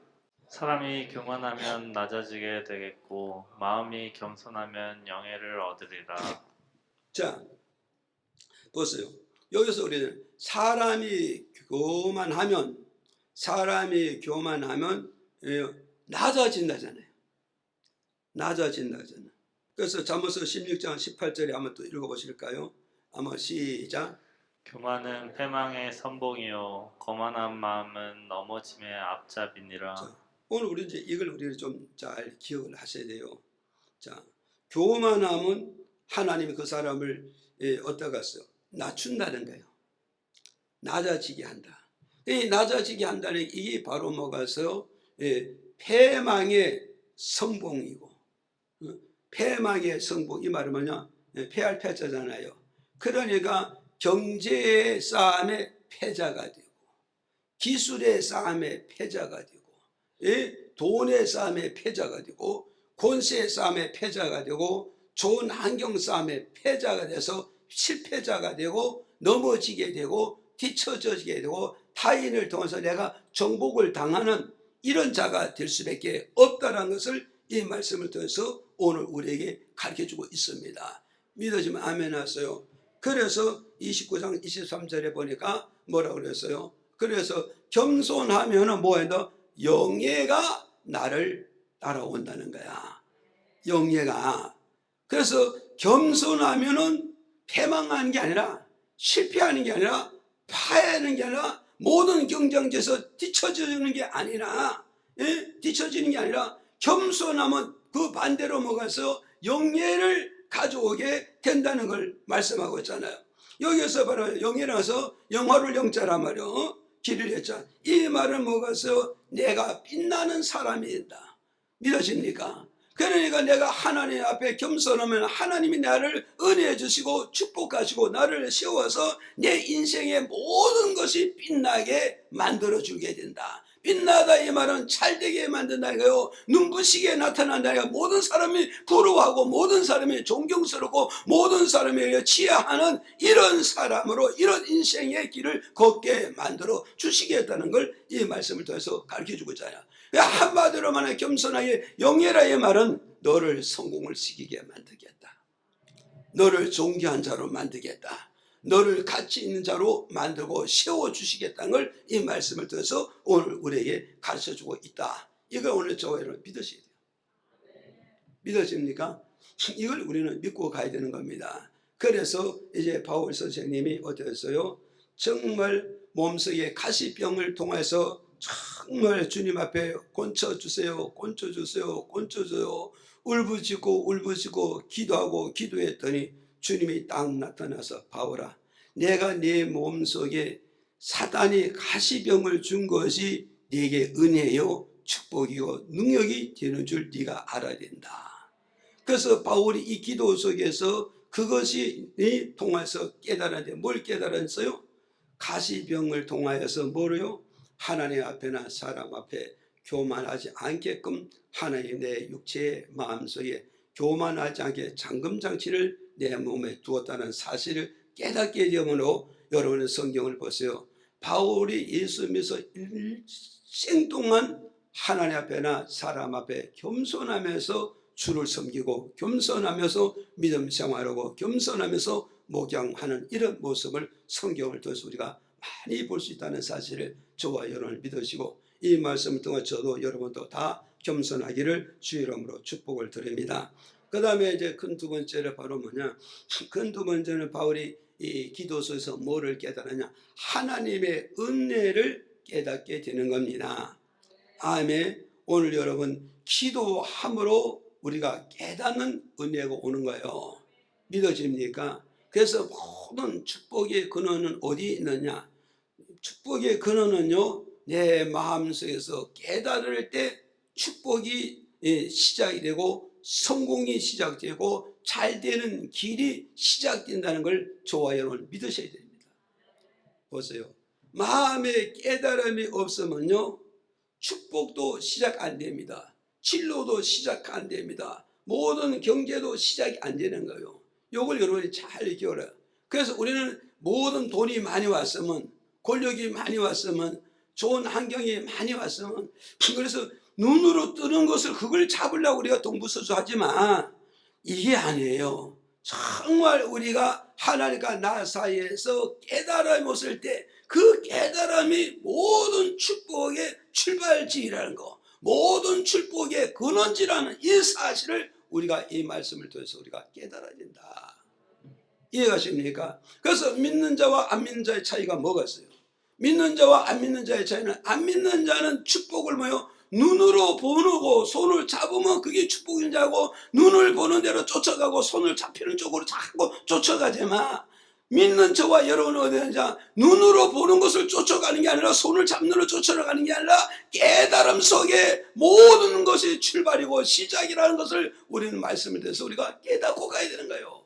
[SPEAKER 2] 사람이 교만하면 낮아지게 되겠고 마음이 겸손하면 영예를 얻으리라.
[SPEAKER 1] 자, 보세요. 여기서 우리는 사람이 교만하면 낮아진다잖아요. 낮아진다잖아요. 그래서 잠언서 16장 18절에 한번 또 읽어보실까요? 한번 시작.
[SPEAKER 2] 교만은 패망의 선봉이요 거만한 마음은 넘어짐의 앞잡이니라.
[SPEAKER 1] 자, 오늘 우리 이제 이걸 우리가 좀 잘 기억을 하셔야 돼요. 자, 교만함은 하나님이 그 사람을 어떻게 했어요? 낮춘다는 거예요. 낮아지게 한다. 이 낮아지게 한다는 이게 바로 뭐가서 패망의 성봉이고, 패망의 성봉, 이 말은 뭐냐? 패할 패자잖아요. 그러니까 경제의 싸움의 패자가 되고, 기술의 싸움의 패자가 되고, 돈의 싸움의 패자가 되고, 권세의 싸움의 패자가 되고, 좋은 환경 싸움의 패자가 돼서 실패자가 되고, 넘어지게 되고, 뒤처지게 되고, 타인을 통해서 내가 정복을 당하는 이런 자가 될 수밖에 없다는 것을 이 말씀을 통해서 오늘 우리에게 가르쳐주고 있습니다. 믿어지면 아멘 하세요. 그래서 29장 23절에 보니까 뭐라고 그랬어요? 그래서 겸손하면은 뭐예요? 영예가 나를 따라온다는 거야. 영예가. 그래서 겸손하면은 패망하는 게 아니라, 실패하는 게 아니라, 파하는 게 아니라, 모든 경쟁에서 뒤처지는 게 아니라, 뒤처지는 게 아니라 겸손하면 그 반대로 뭐가서 영예를 가져오게 된다는 걸 말씀하고 있잖아요. 여기서 바로 영예라서 영화를 영자란 말이요. 길을 했잖아. 이 말은 뭐가서 내가 빛나는 사람이다. 믿어집니까? 그러니까 내가 하나님 앞에 겸손하면 하나님이 나를 은혜해 주시고 축복하시고 나를 세워서 내 인생의 모든 것이 빛나게 만들어 주게 된다. 빛나다 이 말은 잘되게 만든다 이거요. 눈부시게 나타난다 이거. 모든 사람이 부러워하고 모든 사람이 존경스럽고 모든 사람이 치하하는 이런 사람으로 이런 인생의 길을 걷게 만들어 주시겠다는 걸 이 말씀을 통해서 가르쳐주고 있잖아요. 한마디로 말해 겸손하게 영예라의 말은 너를 성공을 시키게 만들겠다. 너를 존귀한 자로 만들겠다. 너를 가치 있는 자로 만들고 세워주시겠다는 걸 이 말씀을 통해서 오늘 우리에게 가르쳐주고 있다. 이걸 오늘 저와 여러분 믿으셔야 돼요. 믿어집니까? 이걸 우리는 믿고 가야 되는 겁니다. 그래서 이제 바울 선생님이 어땠어요? 정말 몸속에 가시병을 통해서 정말 주님 앞에 곤쳐주세요, 곤쳐주세요, 곤쳐줘요. 울부짖고 기도하고 기도했더니 주님이 딱 나타나서 바울아, 내가 네 몸속에 사단이 가시병을 준 것이 네게 은혜요 축복이요 능력이 되는 줄 네가 알아야 된다. 그래서 바울이 이 기도 속에서 그것이 통해서 깨달았는데 뭘 깨달았어요? 가시병을 통하여서 뭐래요? 하나님 앞에나 사람 앞에 교만하지 않게끔 하나님 내 육체의 마음속에 교만하지 않게 잠금장치를 내 몸에 두었다는 사실을 깨닫게 되므로 여러분은 성경을 보세요. 바울이 예수 믿어서 일생 동안 하나님 앞에나 사람 앞에 겸손하면서 주를 섬기고 겸손하면서 믿음 생활하고 겸손하면서 목양하는 이런 모습을 성경을 통해서 우리가 많이 볼 수 있다는 사실을 저와 여러분을 믿으시고 이 말씀을 통해 저도 여러분도 다 겸손하기를 주의 이름으로 축복을 드립니다. 그 다음에 이제 큰 두 번째는 바로 뭐냐? 큰 두 번째는 바울이 이 기도서에서 뭐를 깨달았냐? 하나님의 은혜를 깨닫게 되는 겁니다. 아멘. 오늘 여러분 기도함으로 우리가 깨닫는 은혜가 오는 거예요. 믿어집니까? 그래서 모든 축복의 근원은 어디 있느냐? 축복의 근원은요, 내 마음속에서 깨달을 때 축복이 시작이 되고 성공이 시작되고 잘 되는 길이 시작된다는 걸 저와 여러분 믿으셔야 됩니다. 보세요. 마음에 깨달음이 없으면요, 축복도 시작 안 됩니다. 진로도 시작 안 됩니다. 모든 경제도 시작이 안 되는 거예요. 이걸 여러분이 잘 기억해요. 그래서 우리는 모든 돈이 많이 왔으면, 권력이 많이 왔으면, 좋은 환경이 많이 왔으면, 그래서 눈으로 뜨는 것을 그걸 잡으려고 우리가 동부서주하지만 이게 아니에요. 정말 우리가 하나님과 나 사이에서 깨달음이 없을 때 그 깨달음이 모든 축복의 출발지라는 거, 모든 축복의 근원지라는 이 사실을 우리가 이 말씀을 통해서 우리가 깨달아야 된다. 이해가십니까? 그래서 믿는 자와 안 믿는 자의 차이가 뭐가 있어요? 믿는 자와 안 믿는 자의 차이는, 안 믿는 자는 축복을 뭐요? 눈으로 보고 손을 잡으면 그게 축복인 자고, 눈을 보는 대로 쫓아가고 손을 잡히는 쪽으로 자꾸 쫓아가지만, 믿는 저와 여러분은 어디 하냐? 눈으로 보는 것을 쫓아가는 게 아니라 손을 잡는 걸 쫓아가는 게 아니라 깨달음 속에 모든 것이 출발이고 시작이라는 것을 우리는 말씀을 통해서 우리가 깨닫고 가야 되는 거예요.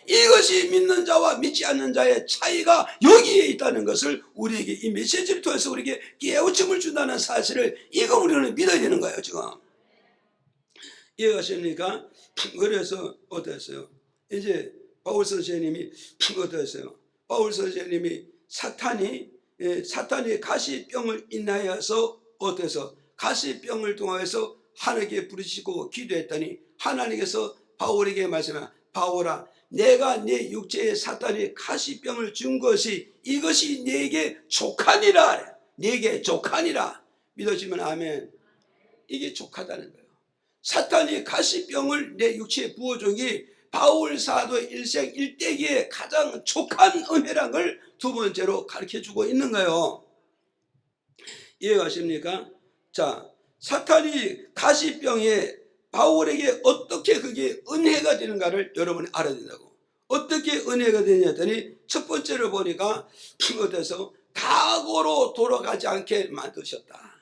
[SPEAKER 1] 이것이 믿는 자와 믿지 않는 자의 차이가 여기에 있다는 것을 우리에게 이 메시지를 통해서 우리에게 깨우침을 준다는 사실을, 이거 우리는 믿어야 되는 거예요. 지금 이해가십니까? 그래서 어땠어요? 이제 바울 선생님이 어땠어요? 바울 선생님이 사탄이 가시병을 인하여서 어때서 가시병을 통하여서 하나님께 부르시고 기도했더니 하나님께서 바울에게 말씀하라. 바울아, 내가 내 육체에 사탄이 가시병을 준 것이 이것이 네게 족하니라. 네게 족하니라. 믿어지면 아멘. 이게 족하다는 거예요. 사탄이 가시병을 내 육체에 부어준 게 바울 사도 일생 일대기에 가장 족한 은혜란 걸 두 번째로 가르쳐주고 있는 거예요. 이해가십니까? 자, 사탄이 가시병에 바울에게 어떻게 그게 은혜가 되는가를 여러분이 알아야 된다고. 어떻게 은혜가 되냐 했더니 첫 번째로 보니까 어때서 각오로 돌아가지 않게 만드셨다.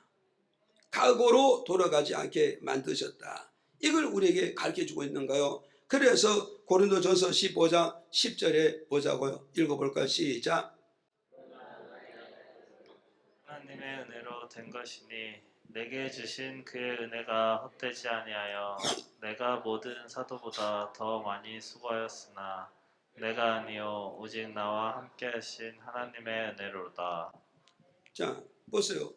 [SPEAKER 1] 각오로 돌아가지 않게 만드셨다. 이걸 우리에게 가르쳐주고 있는 거예요. 그래서 고린도전서 15장 10절에 보자고요. 읽어볼까요? 시작.
[SPEAKER 2] 하나님의 은혜로 된 것이니 내게 주신 그의 은혜가 헛되지 아니하여 내가 모든 사도보다 더 많이 수고하였으나 내가 아니요 오직 나와 함께 하신 하나님의 은혜로다.
[SPEAKER 1] 자, 보세요.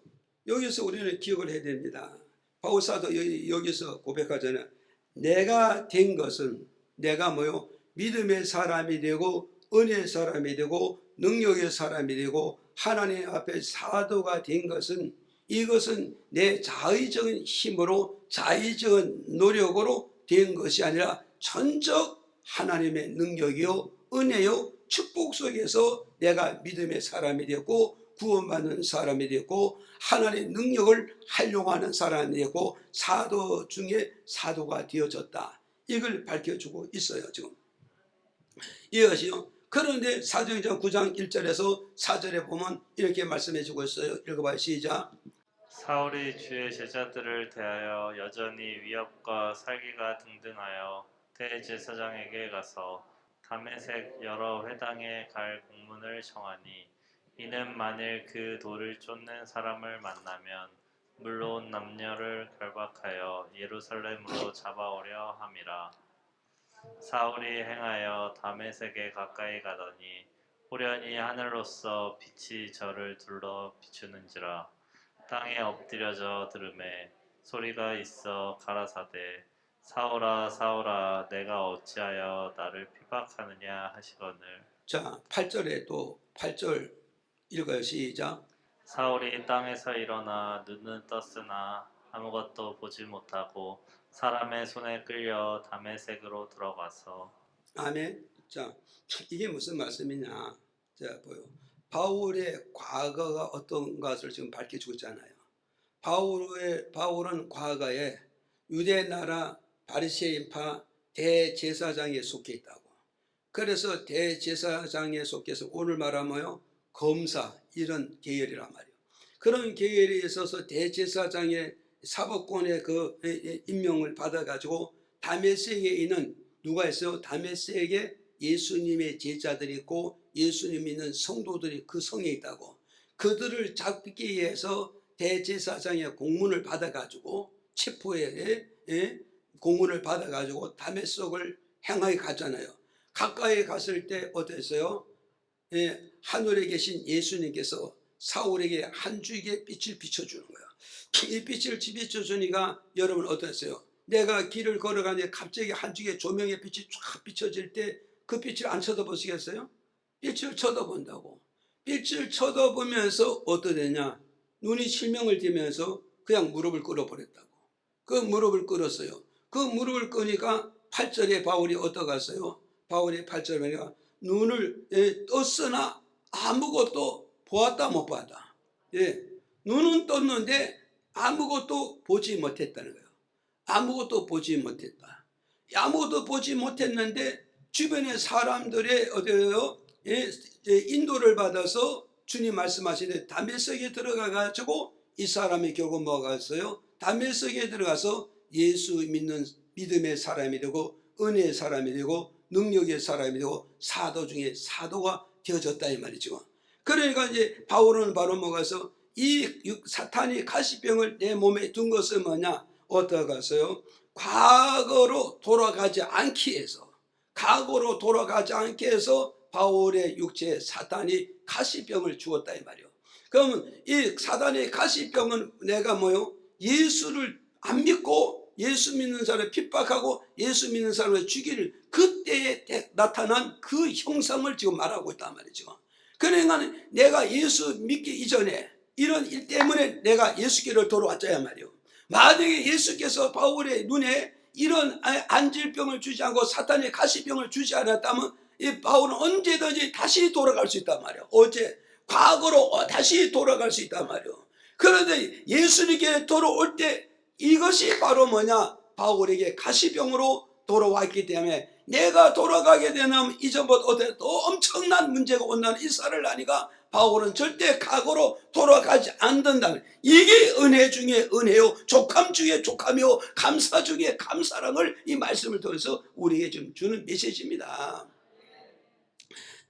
[SPEAKER 1] 여기서 우리는 기억을 해야 됩니다. 바울 사도 여기서 고백하잖아요. 내가 된 것은, 내가 뭐요? 믿음의 사람이 되고 은혜의 사람이 되고 능력의 사람이 되고 하나님 앞에 사도가 된 것은, 이것은 내 자의적인 힘으로 자의적인 노력으로 된 것이 아니라 전적 하나님의 능력이요 은혜요 축복 속에서 내가 믿음의 사람이 되었고 구원받는 사람이 되었고 하나님의 능력을 활용하는 사람이 되었고 사도 중에 사도가 되어졌다. 이걸 밝혀주고 있어요. 지금 이해하시죠? 그런데 사도행전 9장 1절에서 4절에 보면 이렇게 말씀해주고 있어요. 읽어봐요. 시작.
[SPEAKER 2] 사울이 주의 제자들을 대하여 여전히 위협과 살기가 등등하여 대제사장에게 가서 다메섹 여러 회당에 갈 공문을 청하니 이는 만일 그 돌을 쫓는 사람을 만나면 물론 남녀를 결박하여 예루살렘으로 잡아오려 함이라. 사울이 행하여 다메섹에 가까이 가더니 호련히 하늘로서 빛이 저를 둘러 비추는지라. 땅에 엎드려져 들음에 소리가 있어 가라사대 사울아 사울아 내가 어찌하여 나를 핍박하느냐 하시거늘.
[SPEAKER 1] 자, 8절에 또 8절 읽어요. 시작.
[SPEAKER 2] 사울이 땅에서 일어나 눈은 떴으나 아무것도 보지 못하고 사람의 손에 끌려 다메섹으로 들어가서.
[SPEAKER 1] 아멘. 자, 이게 무슨 말씀이냐? 자, 보여. 바울의 과거가 어떤 것을 지금 밝혀주고 있잖아요. 바울은 과거에 유대 나라 바리새인파 대제사장에 속해 있다고. 그래서 대제사장에 속해서 오늘 말하면요 검사 이런 계열이란 말이에요. 그런 계열에 있어서 대제사장의 사법권의 그 임명을 받아가지고 다메섹에 있는 누가 있어요? 다메섹에 예수님의 제자들이 있고 예수님 믿는 성도들이 그 성에 있다고. 그들을 잡기 위해서 대제사장의 공문을 받아가지고 체포에 공문을 받아가지고 다메섹을 향하여 갔잖아요. 가까이 갔을 때 어땠어요? 하늘에 계신 예수님께서 사울에게 한 줄기의 빛을 비춰주는 거예요. 이 빛을 비춰주니까 여러분 어땠어요? 내가 길을 걸어가는데 갑자기 한쪽에 조명의 빛이 쫙 비춰질 때 그 빛을 안 쳐다보시겠어요? 빛을 쳐다본다고. 빛을 쳐다보면서 어떠되냐? 눈이 실명을 띠면서 그냥 무릎을 꿇어버렸다고. 그 무릎을 꿇었어요. 그 무릎을 끄니까 8절에 바울이 어떠갔어요? 바울이 8절에 보니까 눈을 떴으나 아무것도 보았다 못 봤다. 예, 눈은 떴는데 아무것도 보지 못했다는 거예요. 아무것도 보지 못했다. 아무것도 보지 못했는데 주변의 사람들의 어디요? 인도를 받아서 주님 말씀하시는데 다메섹에 들어가 가지고 이 사람이 결국 뭐가 있어요? 다메섹에 들어가서 예수 믿는 믿음의 사람이 되고 은혜의 사람이 되고 능력의 사람이 되고 사도 중에 사도가 되어졌다 이 말이죠. 그러니까 이제 바울은 바로 뭐가서 이 사탄이 가시병을 내 몸에 둔 것은 뭐냐? 어떠가서요? 과거로 돌아가지 않기 위해서, 과거로 돌아가지 않게 해서 바울의 육체에 사탄이 가시병을 주었다 이 말이요. 그러면 이 사탄의 가시병은 내가 뭐요? 예수를 안 믿고 예수 믿는 사람을 핍박하고 예수 믿는 사람을 죽이는 그때에 나타난 그 형상을 지금 말하고 있단 말이죠. 그러니까 내가 예수 믿기 이전에 이런 일 때문에 내가 예수께로 돌아왔자야 말이요. 만약에 예수께서 바울의 눈에 이런 안질병을 주지 않고 사탄의 가시병을 주지 않았다면 이 바울은 언제든지 다시 돌아갈 수 있단 말이에요. 어제 과거로 다시 돌아갈 수 있단 말이에요. 그런데 예수님께 돌아올 때 이것이 바로 뭐냐? 바울에게 가시병으로 돌아왔기 때문에 내가 돌아가게 되면 이전보다 또 엄청난 문제가 온다는 이 사를 아니까 바울은 절대 과거로 돌아가지 않는다면 이게 은혜 중에 은혜요, 족함 중에 족함이요, 감사 중에 감사랑을 이 말씀을 통해서 우리에게 좀 주는 메시지입니다.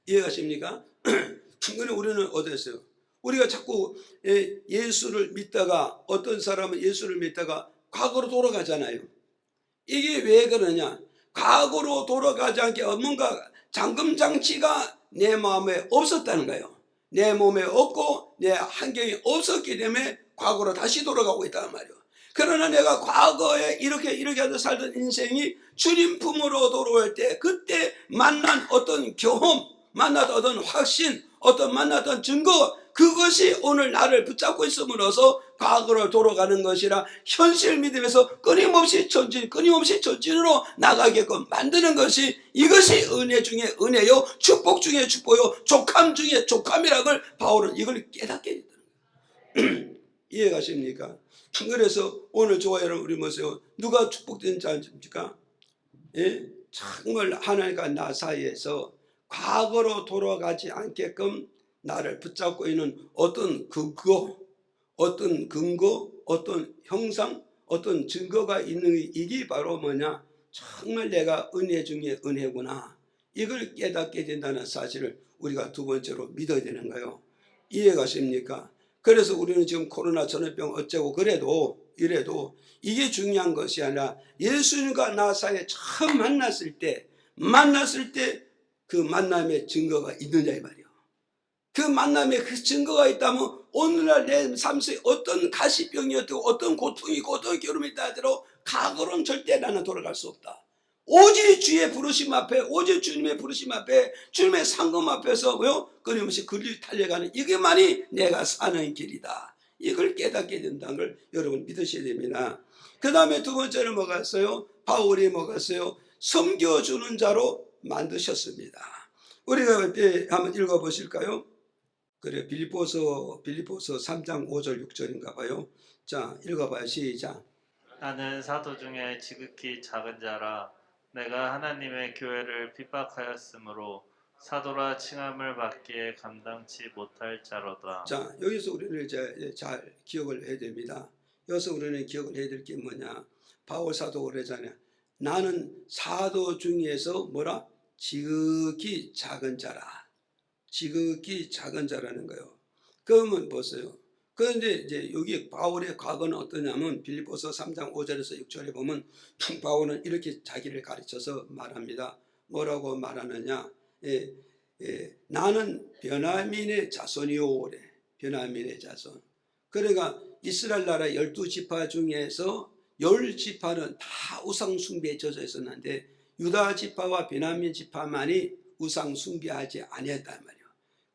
[SPEAKER 1] 이해가십니까? 그런데 우리는 어땠어요? 우리가 자꾸 예수를 믿다가 어떤 사람은 예수를 믿다가 과거로 돌아가잖아요. 이게 왜 그러냐? 과거로 돌아가지 않게 뭔가 잠금장치가 내 마음에 없었다는 거예요. 내 몸에 없고 내 환경이 없었기 때문에 과거로 다시 돌아가고 있단 말이에요. 그러나 내가 과거에 이렇게 하다 살던 인생이 주님 품으로 돌아올 때 그때 만난 어떤 경험, 만났던 어떤 확신, 어떤 만났던 증거, 그것이 오늘 나를 붙잡고 있음으로써 과거로 돌아가는 것이라 현실 믿음에서 끊임없이 전진으로 나가게끔 만드는 것이 이것이 은혜 중에 은혜요, 축복 중에 축복요, 족함 중에 족함이라는 걸 바울은 이걸 깨닫게 된다는 거예요. 이해가십니까? 그래서 오늘 저와 여러분 우리 보세요. 누가 축복된 자입니까? 예? 정말 하나님과 나 사이에서 과거로 돌아가지 않게끔 나를 붙잡고 있는 어떤 근거, 어떤 형상, 어떤 증거가 있는 이게 바로 뭐냐? 정말 내가 은혜 중에 은혜구나. 이걸 깨닫게 된다는 사실을 우리가 두 번째로 믿어야 되는 거예요. 이해가십니까? 그래서 우리는 지금 코로나 전염병 어쩌고 이래도 이게 중요한 것이 아니라 예수님과 나 사이에 처음 만났을 때 그 만남의 증거가 있느냐 이 말이에요. 그 만남에 그 증거가 있다면 오늘날 내 삶 속에 어떤 가시병이었고 어떤 고통이 있고 어떤 괴로움이 있다 하더라도 과거로는 절대 나는 돌아갈 수 없다. 오직 주의 부르심 앞에, 오직 주님의 부르심 앞에, 주님의 상금 앞에서 끊임없이 그 길을 달려가는 이게만이 내가 사는 길이다. 이걸 깨닫게 된다는 걸 여러분 믿으셔야 됩니다. 그 다음에 두 번째는 뭐가 있어요? 바울이 뭐가 있어요? 섬겨주는 자로 만드셨습니다. 우리가 한번 읽어보실까요? 그래, 빌립보서 3장 5절 6절인가 봐요. 자, 읽어봐요. 시작.
[SPEAKER 2] 나는 사도 중에 지극히 작은 자라 내가 하나님의 교회를 핍박하였으므로 사도라 칭함을 받기에 감당치 못할 자로다.
[SPEAKER 1] 자, 여기서 우리는 이제 잘 기억을 해야 됩니다. 여기서 우리는 기억을 해야 될 게 뭐냐? 바울 사도가 그러잖아요. 나는 사도 중에서 뭐라? 지극히 작은 자라. 지극히 작은 자라는 거예요. 그러면 보세요. 그런데 이제 여기 바울의 과거는 어떠냐면 빌립보서 3장 5절에서 6절에 보면 바울은 이렇게 자기를 가르쳐서 말합니다. 뭐라고 말하느냐? 나는 베냐민의 자손이오. 베냐민의 자손. 그러니까 이스라엘 나라 12지파 중에서 10지파는 다 우상 숭배에 젖어 있었는데 유다 지파와 베냐민 지파만이 우상 숭배하지 아니했단 말이에요.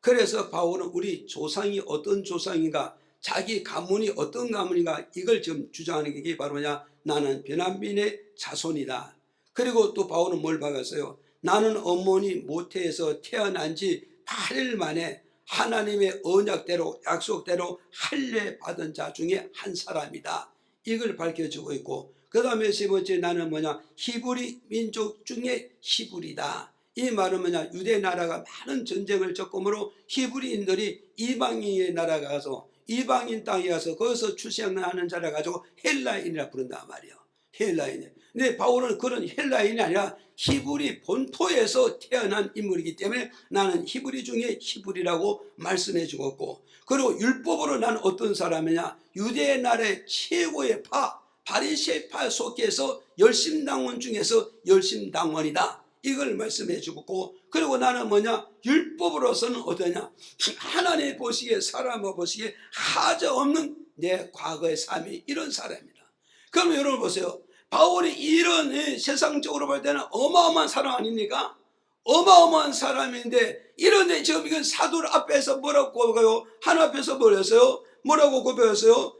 [SPEAKER 1] 그래서 바울은 우리 조상이 어떤 조상인가, 자기 가문이 어떤 가문인가, 이걸 지금 주장하는 게 바로 뭐냐, 나는 베냐민의 자손이다. 그리고 또 바울은 뭘 박았어요? 나는 어머니 모태에서 태어난 지 8일 만에 하나님의 언약대로 약속대로 할례 받은 자 중에 한 사람이다. 이걸 밝혀주고 있고, 그 다음에 세 번째, 나는 뭐냐, 히브리 민족 중에 히브리다. 이 말은 뭐냐, 유대 나라가 많은 전쟁을 겪음으로 히브리인들이 이방인의 나라가 가서, 이방인 땅에 가서 거기서 출생하는 자라 가지고 헬라인이라 부른단 말이에요. 헬라인. 근데 바울은 그런 헬라인이 아니라 히브리 본토에서 태어난 인물이기 때문에 나는 히브리 중에 히브리라고 말씀해 주었고, 그리고 율법으로 나는 어떤 사람이냐, 유대 나라의 최고의 바리새파 속에서 열심당원 중에서 열심당원이다. 이걸 말씀해 주고, 그리고 나는 뭐냐, 율법으로서는 어떠냐, 하나님 보시기에, 사람 보시기에 하자없는 내 과거의 삶이 이런 사람입니다. 그럼 여러분 보세요. 바울이 이런 세상적으로 볼 때는 어마어마한 사람 아닙니까? 어마어마한 사람인데, 이런데 지금 이건 사도 앞에서 뭐라고 고백해요? 하나 앞에서 뭐랬어요? 뭐라고 고백했어요?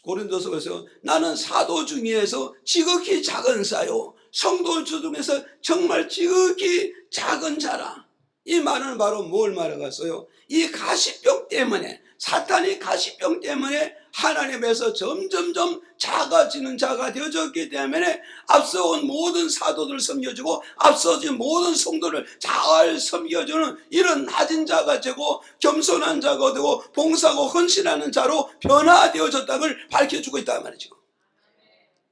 [SPEAKER 1] 고린도서 보세요. 나는 사도 중에서 지극히 작은 자요, 성도 중에서 정말 지극히 작은 자라. 이 말은 바로 뭘 말하겠어요? 이 가시병 때문에, 사탄이 가시병 때문에 하나님에서 점점점 작아지는 자가 되어졌기 때문에 앞서온 모든 사도들을 섬겨주고 앞서진 모든 성도를 잘 섬겨주는 이런 낮은 자가 되고 겸손한 자가 되고 봉사하고 헌신하는 자로 변화되어졌다는 걸 밝혀주고 있단 말이죠.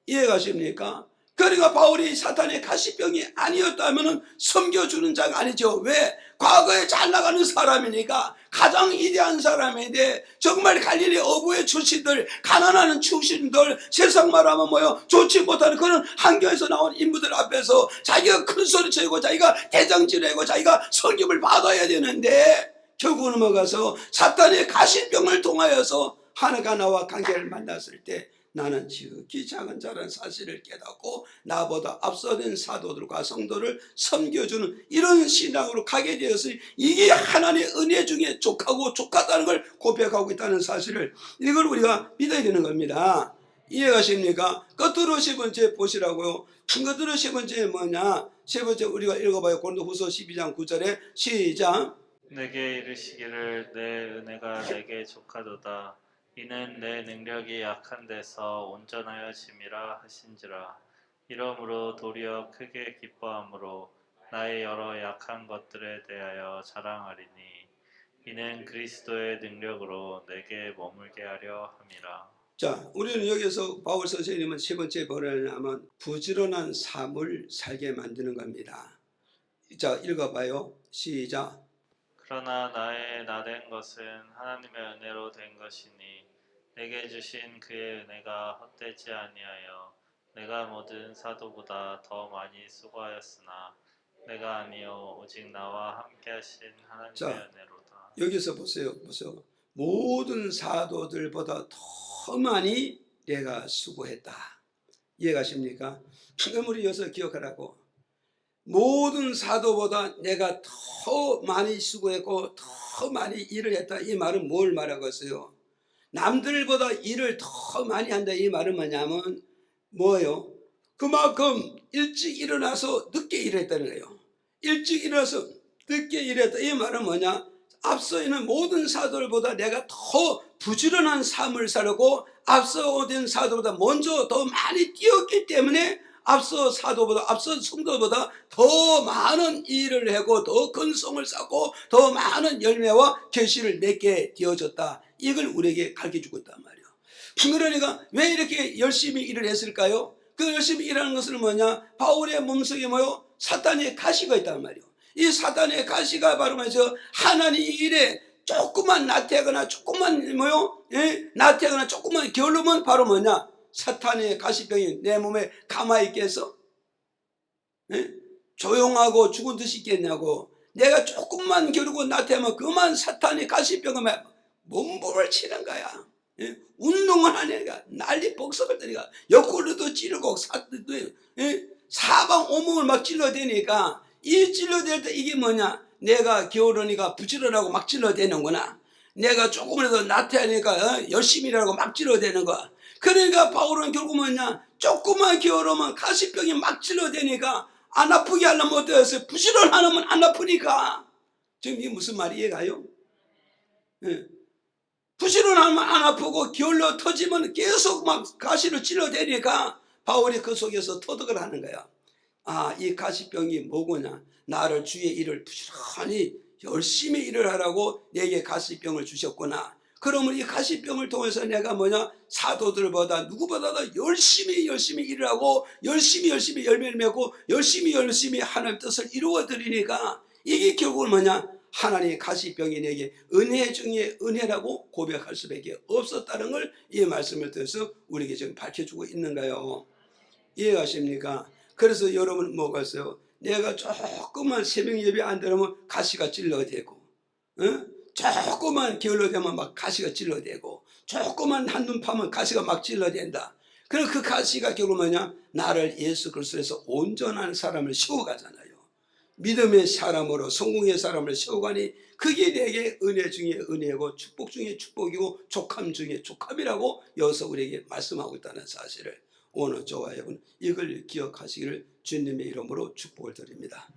[SPEAKER 1] 이해가십니까? 그러니까 바울이 사탄의 가시병이 아니었다면 섬겨주는 자가 아니죠. 왜? 과거에 잘 나가는 사람이니까, 가장 위대한 사람인데, 정말 갈릴리 어부의 출신들, 가난한 출신들, 세상 말하면 뭐요, 좋지 못하는 그런 환경에서 나온 인물들 앞에서 자기가 큰 소리 치고 자기가 대장질하고 자기가 성김을 받아야 되는데, 결국은 뭐가서 사탄의 가시병을 통하여서 하나가 나와 관계를 만났을 때 나는 지극히 작은 자라는 사실을 깨닫고 나보다 앞서된 사도들과 성도를 섬겨주는 이런 신앙으로 가게 되었으니, 이게 하나님의 은혜 중에 족하다는 걸 고백하고 있다는 사실을, 이걸 우리가 믿어야 되는 겁니다. 이해가십니까? 끝으로 세 번째 보시라고요. 끝으로 세 번째 뭐냐, 세 번째 우리가 읽어봐요. 고린도후서 12장 9절에 시작.
[SPEAKER 2] 내게 이르시기를 내 은혜가 내게 족하도다. 이는 내 능력이 약한 데서 온전하여 짐이라 하신지라. 이러므로 도리어 크게 기뻐함으로 나의 여러 약한 것들에 대하여 자랑하리니 이는 그리스도의 능력으로 내게 머물게 하려 함이라.
[SPEAKER 1] 자, 우리는 여기서 바울 선생님은 세 번째 뭐냐면 부지런한 삶을 살게 만드는 겁니다. 자, 읽어봐요. 시작.
[SPEAKER 2] 그러나 나의 나된 것은 하나님의 은혜로 된 것이니 내게 주신 그의 은혜가 헛되지 아니하여 내가 모든 사도보다 더 많이 수고하였으나 내가 아니요 오직 나와 함께 하신 하나님의 은혜로다.
[SPEAKER 1] 여기서 보세요. 모든 사도들보다 더 많이 내가 수고했다. 이해가십니까? 그럼 우리 여기서 기억하라고. 모든 사도보다 내가 더 많이 수고했고 더 많이 일을 했다. 이 말은 뭘 말하고 있어요? 남들보다 일을 더 많이 한다. 이 말은 뭐냐면 뭐예요? 그만큼 일찍 일어나서 늦게 일했다는 거예요. 일찍 일어나서 늦게 일했다. 이 말은 뭐냐? 앞서 있는 모든 사도들보다 내가 더 부지런한 삶을 살고 앞서 오던 사도보다 먼저 더 많이 뛰었기 때문에 앞서 사도보다, 앞서 성도보다 더 많은 일을 하고 더 큰 성을 쌓고 더 많은 열매와 결실을 맺게 되어졌다. 이걸 우리에게 가르쳐주고 있단 말이에요. 그러니까 왜 이렇게 열심히 일을 했을까요? 그 열심히 일하는 것은 뭐냐? 바울의 몸속에 뭐요? 사탄의 가시가 있단 말이에요. 이 사탄의 가시가 바로 뭐죠? 하나님 일에 조금만 나태하거나 조금만 뭐요? 나태하거나 조금만 게으르면 바로 뭐냐? 사탄의 가시병이 내 몸에 가만히 있겠어? 조용하고 죽은 듯이 있겠냐고. 내가 조금만 게으르고 나태하면 그만 사탄의 가시병에 몸부를 치는 거야. 예? 운동을 하니까 난리 복석을 뜨니까 옆구리도 찌르고 사방 온몸을 막 찔러대니까 이 찔러댈 때 이게 뭐냐, 내가 게으르니까 부지런하고 막 찔러대는구나, 내가 조금이라도 나태하니까 열심히 일하고 막 찔러대는 거야. 그러니까 바울은 결국 뭐냐, 조금만 게으르면 가시병이 막 찔러대니까 안 아프게 하려면 어때요? 부지런하면 안 아프니까. 지금 이게 무슨 말이 이해가요? 예. 부지런하면 안 아프고 게을러 터지면 계속 막 가시를 찔러대니까 바울이 그 속에서 터득을 하는 거야. 아, 이 가시병이 뭐구나. 나를 주의 일을 부지런히 열심히 일을 하라고 내게 가시병을 주셨구나. 그러면 이 가시병을 통해서 내가 뭐냐, 사도들보다 누구보다도 열심히 일을 하고 열심히 열매를 맺고 열심히 하나님 뜻을 이루어 드리니까 이게 결국은 뭐냐, 하나님의 가시병이 내게 은혜 중에 은혜라고 고백할 수밖에 없었다는 걸 이 말씀을 통해서 우리에게 지금 밝혀주고 있는가요? 이해가십니까? 그래서 여러분 뭐가 있어요? 내가 조금만 새벽 예배 안 들으면 가시가 찔러대고, 조금만 게을러대면 막 가시가 찔러대고, 조금만 한눈 파면 가시가 막 찔러댄다. 그럼 그 가시가 결국 뭐냐, 나를 예수 그리스도에서 온전한 사람을 세워가잖아요. 믿음의 사람으로 성공의 사람을 세워가니 그게 내게 은혜 중에 은혜고 축복 중에 축복이고 족함 중에 족함이라고 여기서 우리에게 말씀하고 있다는 사실을 오늘 저와 여러분 이걸 기억하시기를 주님의 이름으로 축복을 드립니다.